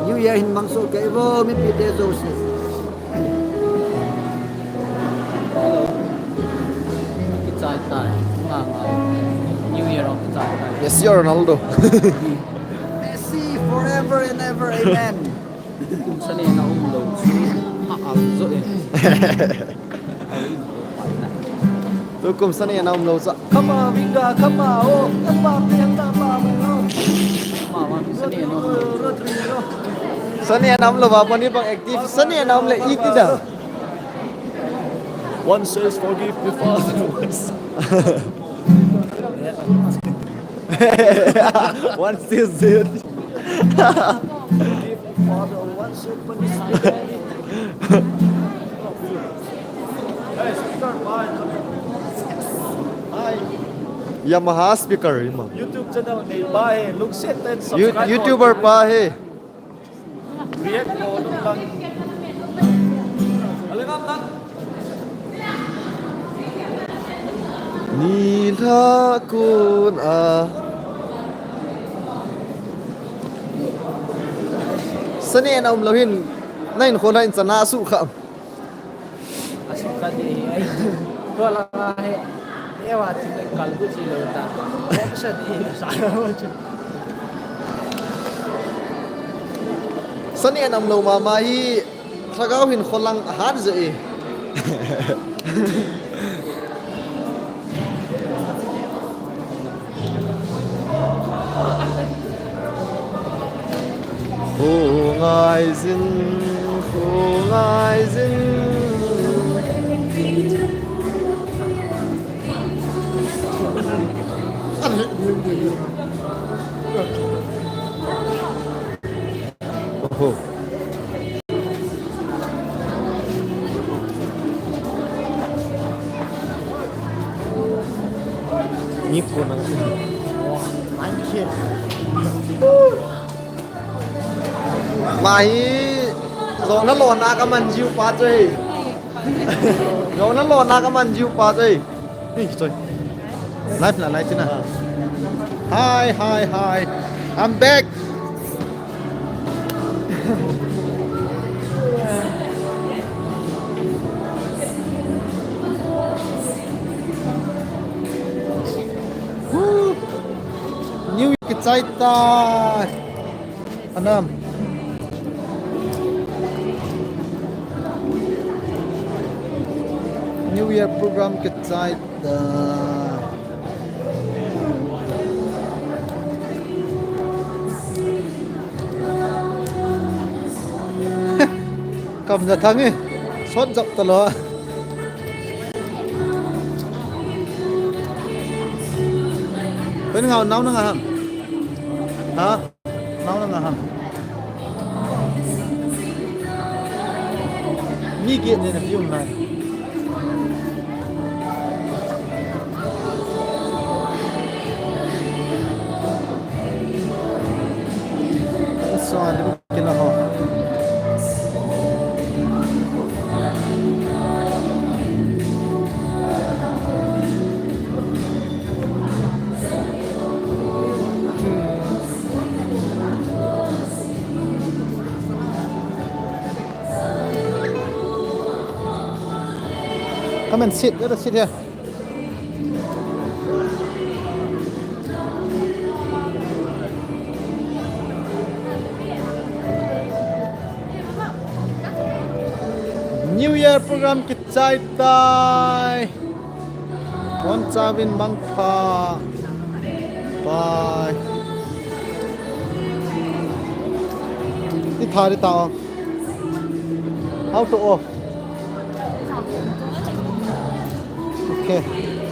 New Year in Mangso kay mo mi pite sauce. Kita tayo. New Year of kita tayo. Yes, you're Ronaldo. Messi forever and ever, amen. Kung saan na umlaw. Haamzo eh. Tukum sana yan ang sa. Kama binga kama oh, kama pinta pa mo. Mama, saan na umlaw. Sana yan ang apa ni bang active. Sana yan ang iti dah. One says forgive the Father. One still zero. Father, one says punish Hey, speaker, bye. Hi, Yamaha speaker ima. YouTube channel ni bye. Look set and subscribe. YouTuber pa he. React ko nung lang. Alam ka? Nila kun Sana yan ang umlawin. Nain ko na sa nasu ka. Asok ka di ay. Wala nga eh. Ewa, kalbo sila ita. Huwag siya di. Sana mo siya. Sana yan ang umlaw mamahi. Sagawin ko lang hadza eh. Hungaisin. Oh. Nipo na. Mai rồi nó lồn na cái mình diu pa chơi rồi nó lồn na cái mình diu pa chơi đi chơi live là live chứ nào hi hi hi I'm back New Year cái ta anh em New Year program gezeigt. Cầm ra thắng ấy, sốt dọc tờ lọ. Bên ngào nấu nâng hả? Hả? Nấu nâng hả? Mi kiện này là phim này. Soalnya mungkin lah. Come and sit. Let us sit here. Year program kichai tai. Mon chavin mangpha. Bye. Đi thả đi tao. How to off? Okay.